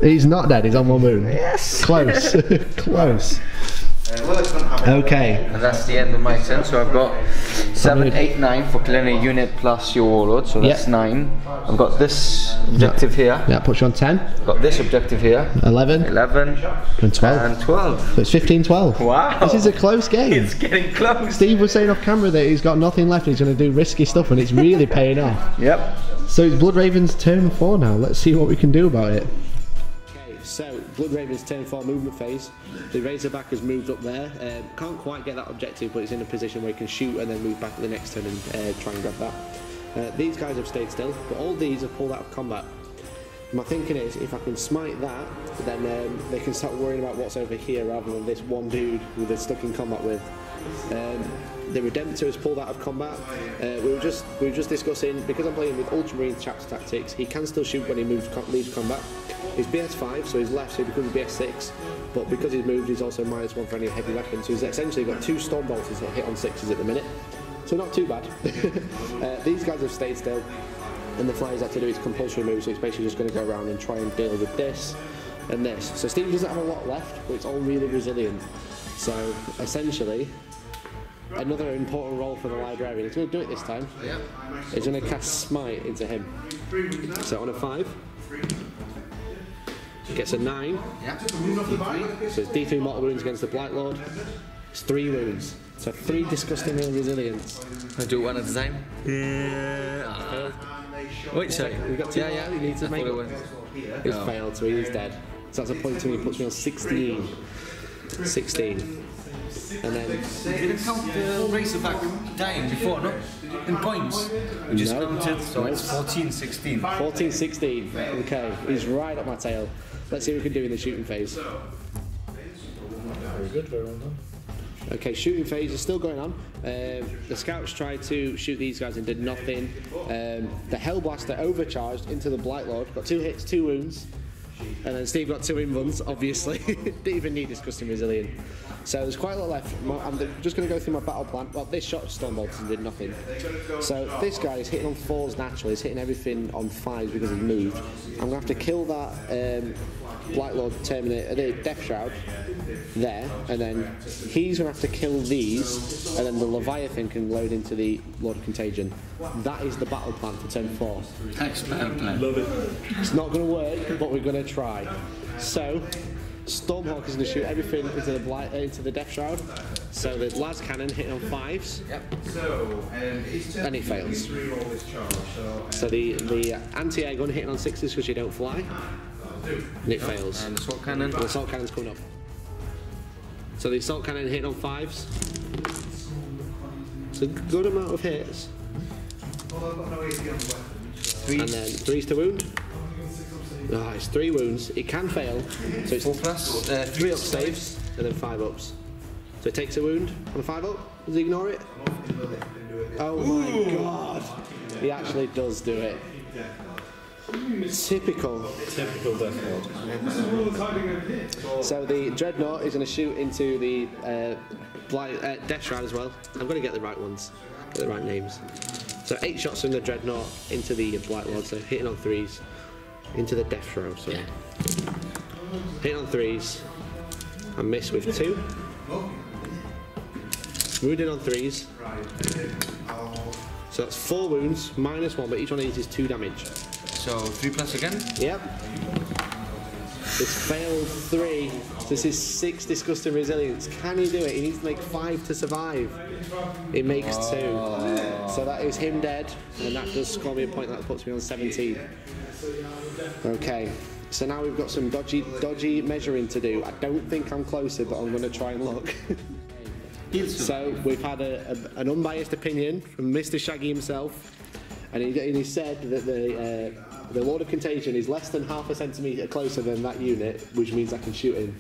[SPEAKER 1] He's not dead, he's on 1 wound.
[SPEAKER 2] Yes.
[SPEAKER 1] Close. Close. Okay.
[SPEAKER 2] And that's the end of my turn. So I've got 7, 8, 9 for killing a unit plus your warlord. So that's 9. I've got this objective here.
[SPEAKER 1] That puts you on 10.
[SPEAKER 2] I've got this objective here.
[SPEAKER 1] 11.
[SPEAKER 2] 11
[SPEAKER 1] And 12.
[SPEAKER 2] and 12.
[SPEAKER 1] So it's 15-12.
[SPEAKER 2] Wow.
[SPEAKER 1] This is a close game.
[SPEAKER 2] It's getting close.
[SPEAKER 1] Steve was saying off camera that he's got nothing left and he's going to do risky stuff, and it's really paying off.
[SPEAKER 2] Yep.
[SPEAKER 1] So it's Blood Raven's turn 4 now. Let's see what we can do about it. Okay, so Blood Raven's turn 4 movement phase. The Razorback has moved up there. Can't quite get that objective, but it's in a position where he can shoot and then move back to the next turn and try and grab that. These guys have stayed still, but all these have pulled out of combat. My thinking is, if I can smite that, then they can start worrying about what's over here rather than this one dude who they're stuck in combat with. The Redemptor has pulled out of combat. We were just discussing, because I'm playing with Ultramarine chapter tactics, he can still shoot when he leaves combat. He's BS5, so he's left, so he becomes BS6. But because he's moved, he's also -1 for any heavy weapons. So he's essentially got 2 Storm Bolters that hit on 6s at the minute. So not too bad. These guys have stayed still, and the Flyers had to do his compulsory move, so he's basically just going to go around and try and deal with this and this. So Steve doesn't have a lot left, but it's all really resilient. So essentially, another important role for the Librarian. He's going to do it this time. He's going to cast Smite into him. So on a 5, gets a 9. So it's D3 mortal wounds against the Blight Lord. It's 3 wounds. So 3 disgusting resilience.
[SPEAKER 2] I'll do it one at a time. Yeah. Wait, sorry.
[SPEAKER 1] We got 2 more. You need to make it. He's failed, so he is dead. So that's a point to me. He puts me on 16. 16. And then
[SPEAKER 2] You didn't count the Razorback dying before, no? In points. We just counted, so it's 14, 16.
[SPEAKER 1] 14, 16. Okay, he's right up my tail. Let's see what we can do in the shooting phase.
[SPEAKER 3] Very good, very well done.
[SPEAKER 1] Okay, shooting phase is still going on. The scouts tried to shoot these guys and did nothing. The Hellblaster overcharged into the Blight Lord, got 2 hits, 2 wounds. And then Steve got 2 invuns, obviously. Didn't even need Disgusting Resilient. So there's quite a lot left. I'm just going to go through my battle plan. Well, this shot Stormbolters and did nothing. So this guy is hitting on 4s naturally. He's hitting everything on 5s because he's moved. I'm going to have to kill that Blight Lord Terminator, the Death Shroud, there. And then he's going to have to kill these. And then the Leviathan can load into the Lord of Contagion. That is the battle plan for turn 4.
[SPEAKER 2] Thanks, plan.
[SPEAKER 3] Love it.
[SPEAKER 1] It's not going to work, but we're going to try. So, Stormhawk is going to shoot everything into the Death Shroud. So the las cannon hitting on 5s.
[SPEAKER 2] Yep.
[SPEAKER 3] So,
[SPEAKER 1] And it fails. So the anti-air gun hitting on 6s because you don't fly. And it fails.
[SPEAKER 2] And the assault cannon.
[SPEAKER 1] The assault cannon's coming up. So the assault cannon hitting on 5s. It's a good amount of hits. And then 3s to wound. Ah, it's 3 wounds. It can fail. So it's
[SPEAKER 2] 4 plus
[SPEAKER 1] 3 up saves and then 5 ups. So it takes a wound on a 5 up. Does he ignore it? Oh my god! He actually does do it. Typical.
[SPEAKER 3] Typical Death Lord.
[SPEAKER 1] So the Dreadnought is going to shoot into the Death Shroud as well. I'm going to get the right ones, get the right names. So 8 shots from the Dreadnought into the Blight Lord, so hitting on 3s. Into the Death Shroud, sorry. Hitting on 3s. I miss with 2. Wounding on 3s. So that's 4 wounds, -1, but each one of these is 2 damage.
[SPEAKER 2] So 3 plus again?
[SPEAKER 1] Yep. It's failed 3. This is 6 Disgusting Resilience. Can he do it? He needs to make 5 to survive. It makes 2. So that is him dead, and that does score me a point. That puts me on 17. Okay. So now we've got some dodgy measuring to do. I don't think I'm closer, but I'm going to try and look. So we've had an unbiased opinion from Mr. Shaggy himself, and he said that the Lord of Contagion is less than half a centimetre closer than that unit, which means I can shoot him.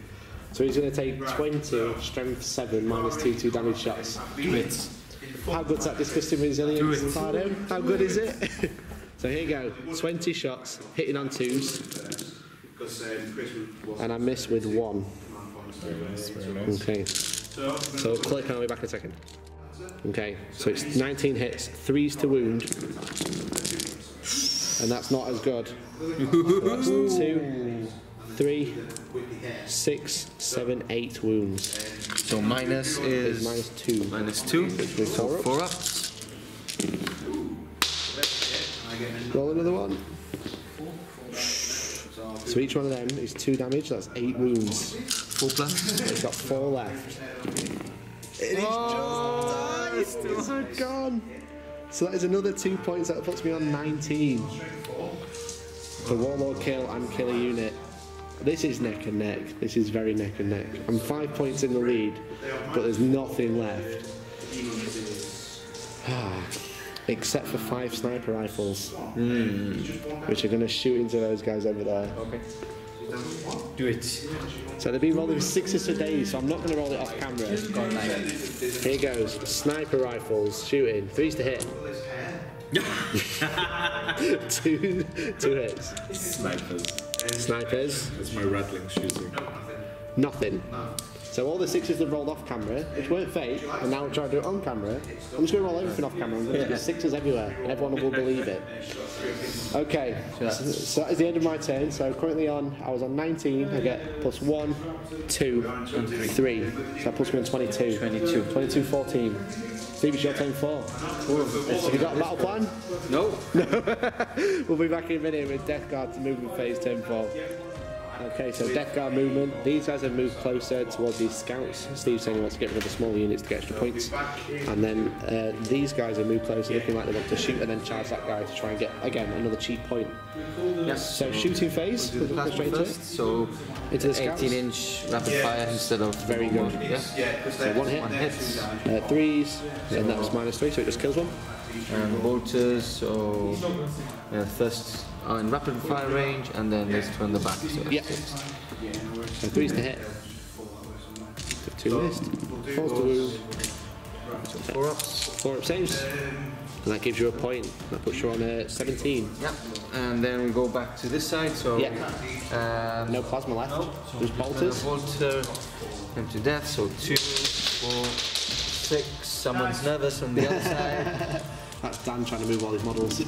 [SPEAKER 1] So he's going to take 20, strength 7, -2, 2 damage shots.
[SPEAKER 2] Do it.
[SPEAKER 1] How good's that Disgusting Resilience, Pardo? How good is it? So here you go, 20 shots, hitting on 2s, and I miss with 1. Okay, so click and I'll be back in a second. Okay, so it's 19 hits, 3s to wound, and that's not as good. So that's 2, 3, 6, 7, 8 wounds.
[SPEAKER 2] So minus is
[SPEAKER 1] -2.
[SPEAKER 2] -2.
[SPEAKER 1] Which means
[SPEAKER 2] So
[SPEAKER 1] 4
[SPEAKER 2] 4 ups.
[SPEAKER 1] Roll another one. So each one of them is 2 damage, that's 8 wounds.
[SPEAKER 2] 4 plus.
[SPEAKER 1] It's got 4 left. It is just died! It's gone! So that is another 2 points, that puts me on 19. The Warlord kill and kill a unit. This is neck and neck. This is very neck and neck. I'm 5 points in the lead, but there's nothing left. Except for 5 sniper rifles, which are going to shoot into those guys over there.
[SPEAKER 2] Okay. Do it.
[SPEAKER 1] So they've been rolling 6s for days, so I'm not going to roll it off camera. Here goes. Sniper rifles, shooting. 3s to hit. 2 hits. Snipers.
[SPEAKER 3] That's my rattling shooting.
[SPEAKER 1] Nothing. So all the 6s have rolled off camera, which weren't fake, and now we're trying to do it on camera. I'm just going to roll everything off camera. I'm going to do 6s everywhere, and everyone will believe it. Okay, so that is the end of my turn. So currently I was on 19. I get plus 1, 2, 3. So that puts me on 22. 22, 14. Steve, it's your turn 4. Have you got a battle plan?
[SPEAKER 2] No.
[SPEAKER 1] We'll be back in a minute with DeathGuard to movement phase turn 4. Okay, so DeathGuard movement. These guys have moved closer towards these scouts. Steve's saying he wants to get rid of the smaller units to get extra points. And then these guys have moved closer, looking like they want to shoot and then charge that guy to try and get, again, another cheap point.
[SPEAKER 2] Yes.
[SPEAKER 1] So shooting phase, we'll go straight into it.
[SPEAKER 2] So
[SPEAKER 1] Into the scouts.
[SPEAKER 2] 18-inch rapid fire instead of
[SPEAKER 1] Very good.
[SPEAKER 2] Yeah.
[SPEAKER 1] So 1 hit.
[SPEAKER 2] 1 hit.
[SPEAKER 1] 3s, and that was -3, so it just kills 1.
[SPEAKER 2] And bolters, so first in rapid fire range, and then there's 2 on the back. So
[SPEAKER 1] Yeah. So 3s to hit. Two missed.
[SPEAKER 3] We'll do
[SPEAKER 1] Falls to wound.
[SPEAKER 3] Right.
[SPEAKER 2] So 4 ups.
[SPEAKER 1] 4 up saves. And that gives you a point. That puts you on 17.
[SPEAKER 2] Yep. And then we go back to this side. So
[SPEAKER 1] no plasma left. Just bolters.
[SPEAKER 2] Bolter. Empty death. So 2, 4, 6. Someone's nervous on the other side.
[SPEAKER 1] That's Dan trying to move all his models.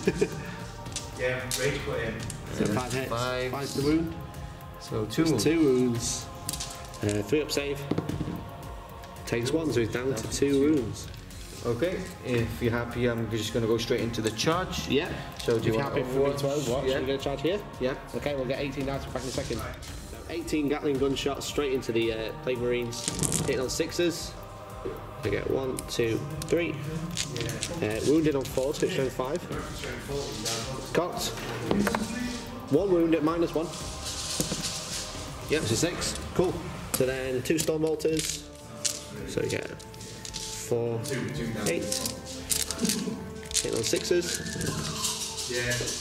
[SPEAKER 3] Yeah, rage put in.
[SPEAKER 1] So 5 hits. 5's the wound.
[SPEAKER 2] So 2 wounds.
[SPEAKER 1] 2 wounds. 3 up save. Takes 1, so he's down to 2 wounds.
[SPEAKER 2] Okay, if you're happy, I'm just going to go straight into the charge.
[SPEAKER 1] Yeah.
[SPEAKER 2] So do you
[SPEAKER 1] if you're
[SPEAKER 2] want
[SPEAKER 1] happy for me to overwatch,
[SPEAKER 2] Yeah.
[SPEAKER 1] are you going to charge here?
[SPEAKER 2] Yeah.
[SPEAKER 1] Okay, we'll get 18 out back in a second. 18 Gatling gun shots straight into the Plague Marines. Hitting on 6s. I get 1, 2, 3. Wounded on 4, so it's showing 5. Got 1 wound at -1. Yep, so 6. Cool. So then 2 Storm Bolters. So you get 4, 8. Hitting on 6s.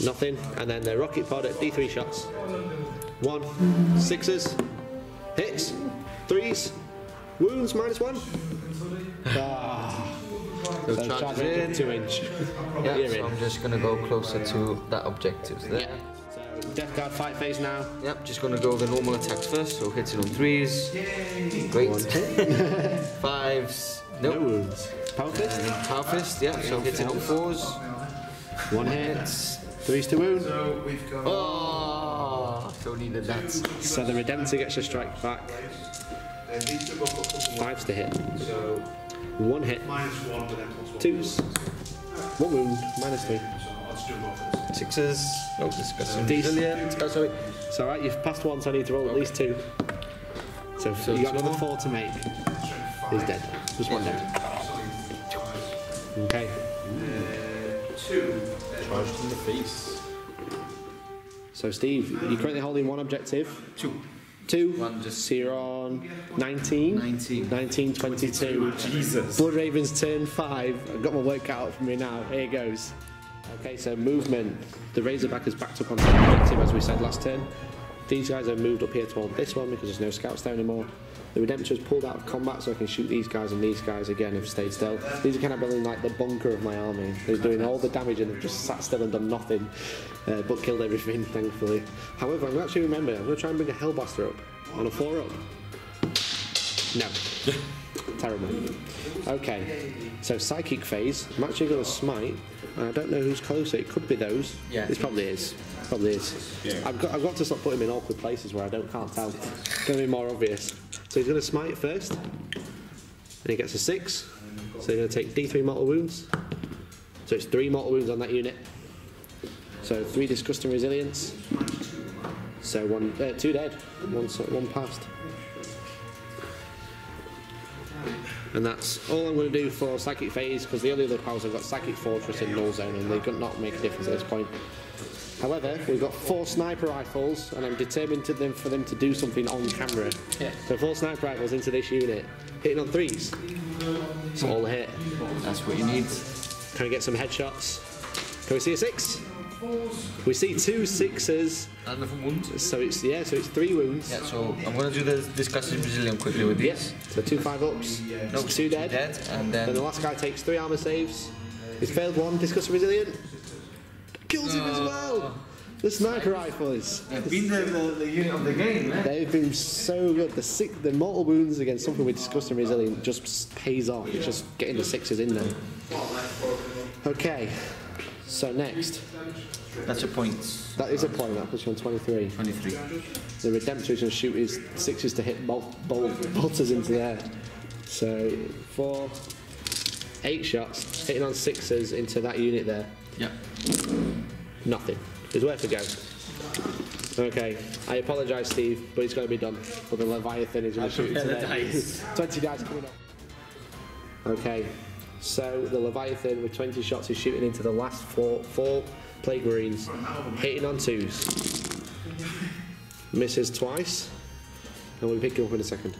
[SPEAKER 1] Nothing. And then the rocket pod at D3 shots. 1, 6s. Hits. 3s. Wounds -1.
[SPEAKER 2] So
[SPEAKER 1] So
[SPEAKER 2] charge
[SPEAKER 1] charge
[SPEAKER 2] is
[SPEAKER 1] range
[SPEAKER 2] in.
[SPEAKER 1] 2 inch.
[SPEAKER 2] Yeah,
[SPEAKER 1] You're
[SPEAKER 2] so
[SPEAKER 1] in.
[SPEAKER 2] I'm just going to go closer to that objective there.
[SPEAKER 1] Yeah. So DeathGuard fight phase now.
[SPEAKER 2] Yep, just going to go the normal attacks first. So hitting on 3s. Great. 5s.
[SPEAKER 1] No
[SPEAKER 2] Nope.
[SPEAKER 1] wounds. Power fist.
[SPEAKER 2] Power fist, yeah, so hitting on 4s.
[SPEAKER 1] 1 hit. 3's to wound.
[SPEAKER 3] So we've got.
[SPEAKER 2] Oh, so needed that.
[SPEAKER 1] So the Redemptor gets a strike back.
[SPEAKER 3] These two both got +1.
[SPEAKER 1] 5's to hit.
[SPEAKER 3] So
[SPEAKER 1] 1 hit.
[SPEAKER 3] -1, but then +1.
[SPEAKER 1] 2's. 1 wound. -3.
[SPEAKER 3] So I'll just do both of those.
[SPEAKER 2] 6s. Oh, disgusting.
[SPEAKER 1] Decent.
[SPEAKER 2] Oh, sorry.
[SPEAKER 1] It's alright, you've passed 1, so I need to roll at least 2. So you got another 4 to make. He's dead. Just 1 dead. Okay.
[SPEAKER 3] 2.
[SPEAKER 5] Charged in the face.
[SPEAKER 1] So Steve, you're currently holding 1 objective.
[SPEAKER 2] 2.
[SPEAKER 1] 2.
[SPEAKER 2] One just-
[SPEAKER 1] So you're on 19.
[SPEAKER 2] 19.
[SPEAKER 1] 22.
[SPEAKER 5] Jesus.
[SPEAKER 1] Blood Ravens turn 5. I've got my work cut out for me now. Here goes. Okay, so movement. The Razorback is backed up on the objective as we said last turn. These guys have moved up here to hold this one because there's no scouts there anymore. The Redemptor has pulled out of combat so I can shoot these guys, and these guys again have stayed still. These are kind of building like the bunker of my army. They're doing all the damage and they've just sat still and done nothing, but killed everything, thankfully. However, I'm actually I'm going to try and bring a Hellblaster up on a 4 up. No. Terrible. Okay, so Psychic phase. I'm actually going to smite. I don't know who's closer. It could be those.
[SPEAKER 2] Yeah.
[SPEAKER 1] It probably is. Probably is.
[SPEAKER 5] Yeah.
[SPEAKER 1] I've got to stop putting him in awkward places where I can't tell. It's going to be more obvious. So he's going to smite first, and he gets a 6. So he's going to take D3 mortal wounds. So it's 3 mortal wounds on that unit. So 3 disgusting resilience. So 2 dead, 1 passed. And that's all I'm going to do for Psychic Phase, because the only other powers have got Psychic Fortress and Null Zone, and they could not make a difference at this point. However, we've got 4 sniper rifles, and I'm determined for them to do something on camera.
[SPEAKER 2] Yeah.
[SPEAKER 1] So 4 sniper rifles into this unit, hitting on 3s. It's all a hit.
[SPEAKER 2] That's what you need.
[SPEAKER 1] Can we get some headshots? Can we see a 6? We see 2 6s.
[SPEAKER 2] And the wounds.
[SPEAKER 1] So it's 3 wounds.
[SPEAKER 2] Yeah, so I'm going to do the disgusting Brazilian quickly with these.
[SPEAKER 1] Yes. So 2 5-ups.
[SPEAKER 2] No,
[SPEAKER 1] 2 dead.
[SPEAKER 2] And
[SPEAKER 1] Then the
[SPEAKER 2] then.
[SPEAKER 1] last guy takes 3 armor saves. He's failed 1. Disgusting resilient. Kills him as well. The sniper rifles.
[SPEAKER 2] I've been the unit of the game, man.
[SPEAKER 1] They've been so good. The mortal wounds against something with disgusting resilient just pays off. It's just getting the 6s in there. Okay. So next.
[SPEAKER 2] That's a point.
[SPEAKER 1] That is a point. That puts you on 23.
[SPEAKER 2] 23.
[SPEAKER 1] The Redemptor is going to shoot his 6s to hit bolters into there. So 4, 8 shots hitting on 6s into that unit there.
[SPEAKER 2] Yeah.
[SPEAKER 1] Nothing. It's worth a go. Okay, I apologise, Steve, but it's going to be done. But the Leviathan is going to shoot into there. 20 dice coming up. Okay, so the Leviathan with 20 shots is shooting into the last four Plague Marines, hitting on 2s. Misses twice, and we'll pick him up in a second.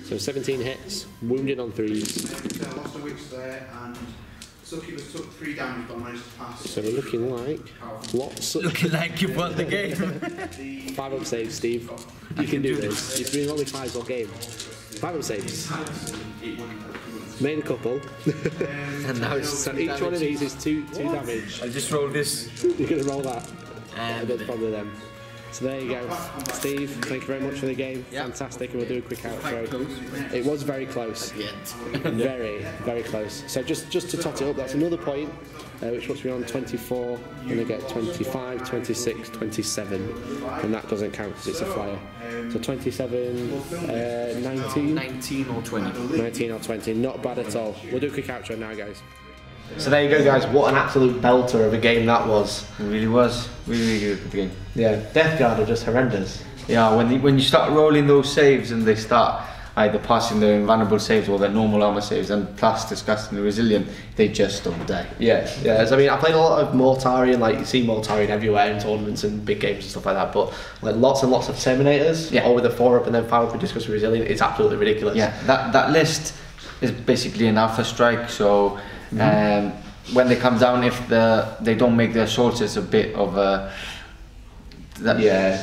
[SPEAKER 1] So 17 hits, wounded on 3s.
[SPEAKER 3] Lost a witch there, and Zookeepers took 3 damage, but managed to pass it.
[SPEAKER 1] So we're looking like lots of...
[SPEAKER 2] Looking like you've won the game.
[SPEAKER 1] 5 up saves, Steve. You can do this. You've been only 5s all game. 5 up saves. Made a couple.
[SPEAKER 2] And now it's
[SPEAKER 1] So each one of these is 2 damage.
[SPEAKER 2] I just rolled this.
[SPEAKER 1] You're going to roll that. And that's probably them. So there you go. Steve, thank you very much for the game.
[SPEAKER 2] Yep.
[SPEAKER 1] Fantastic, and we'll do a quick outro.
[SPEAKER 2] Close.
[SPEAKER 1] It was very close.
[SPEAKER 2] At the end.
[SPEAKER 1] Very, very close. So just to tot it up, that's another point, which puts me on 24, and I get 25, 26, 27, and that doesn't count because it's a flyer. So 27, 19?
[SPEAKER 2] 19 or 20.
[SPEAKER 1] 19 or 20, not bad at all. We'll do a quick outro now, guys. So there you go, guys. What an absolute belter of a game that was.
[SPEAKER 2] It really was. Really good game.
[SPEAKER 1] Yeah, DeathGuard are just horrendous.
[SPEAKER 2] Yeah, when you start rolling those saves and they start either passing their invulnerable saves or their normal armor saves and plus disgustingly resilient, they just don't die.
[SPEAKER 1] Yeah. So, I mean, I played a lot of Mortarian, like you see Mortarian everywhere in tournaments and big games and stuff like that, but like lots and lots of Terminators, all with a 4-up and then 5-up with disgustingly resilient, it's absolutely ridiculous.
[SPEAKER 2] Yeah, that list is basically an alpha strike, so when they come down, if they don't make their assaults, it's a bit of a... That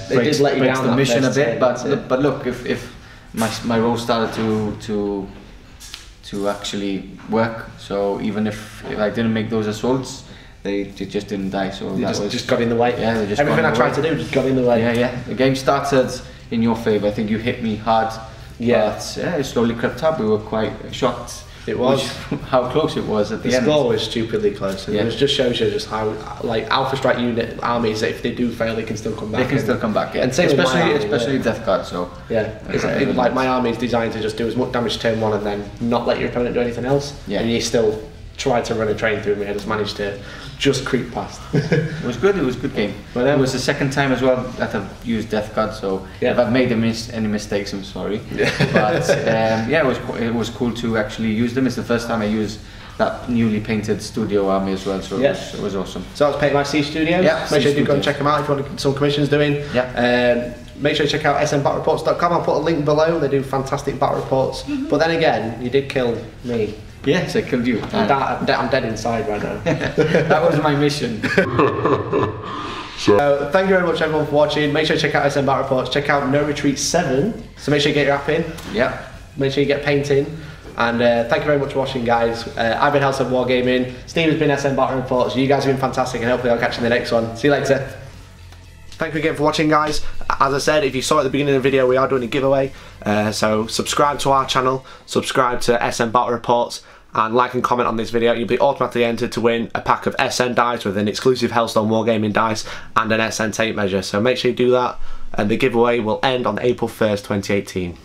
[SPEAKER 1] they did let you
[SPEAKER 2] breaks
[SPEAKER 1] down
[SPEAKER 2] the
[SPEAKER 1] that
[SPEAKER 2] mission a
[SPEAKER 1] first
[SPEAKER 2] bit,
[SPEAKER 1] turn,
[SPEAKER 2] but look, if my roll started to actually work, so even if I didn't make those assaults, they just didn't die. So
[SPEAKER 1] they just got in the way.
[SPEAKER 2] Yeah, they just
[SPEAKER 1] everything I tried to do just got in the way.
[SPEAKER 2] Yeah. The game started in your favour. I think you hit me hard.
[SPEAKER 1] Yeah.
[SPEAKER 2] But it slowly crept up. We were quite shocked.
[SPEAKER 1] It was
[SPEAKER 2] how close it was at the end.
[SPEAKER 1] The score was stupidly close, and it just shows you just how like Alpha Strike unit armies, if they do fail, they can still come back.
[SPEAKER 2] They can still come back, yeah.
[SPEAKER 1] And same
[SPEAKER 2] especially DeathGuard. So
[SPEAKER 1] like my army is designed to just do as much damage turn 1 and then not let your opponent do anything else. Yeah. And you still try to run a train through me and just managed to just creep past.
[SPEAKER 2] It was good. It was a good game. But it was the second time as well that I've used DeathGuard. So if I've made any mistakes, I'm sorry. But it was cool to actually use them. It's the first time I used that newly painted studio army as well. So it was awesome.
[SPEAKER 1] So that was painted by C Studios.
[SPEAKER 2] Yeah,
[SPEAKER 1] make sure you go and check them out if you want to get some commissions doing.
[SPEAKER 2] Yeah.
[SPEAKER 1] Make sure you check out smbattlereports.com. I'll put a link below. They do fantastic battle reports. But then again, you did kill me.
[SPEAKER 2] Yes, I killed you.
[SPEAKER 1] I'm dead inside right now.
[SPEAKER 2] That was my mission.
[SPEAKER 1] So thank you very much everyone for watching. Make sure you check out SM Battle Reports. Check out No Retreat 7. So make sure you get your app in.
[SPEAKER 2] Yeah.
[SPEAKER 1] Make sure you get painting. And thank you very much for watching, guys. I've been Hellstorm Wargaming. Steve has been SM Battle Reports. You guys have been fantastic, and hopefully I'll catch you in the next one. See you later. Thank you again for watching, guys. As I said, if you saw at the beginning of the video, we are doing a giveaway. So subscribe to our channel, subscribe to SM Battle Reports, and like and comment on this video. You'll be automatically entered to win a pack of SN dice with an exclusive Hellstorm Wargaming dice and an SN tape measure. So make sure you do that, and the giveaway will end on April 1st, 2018.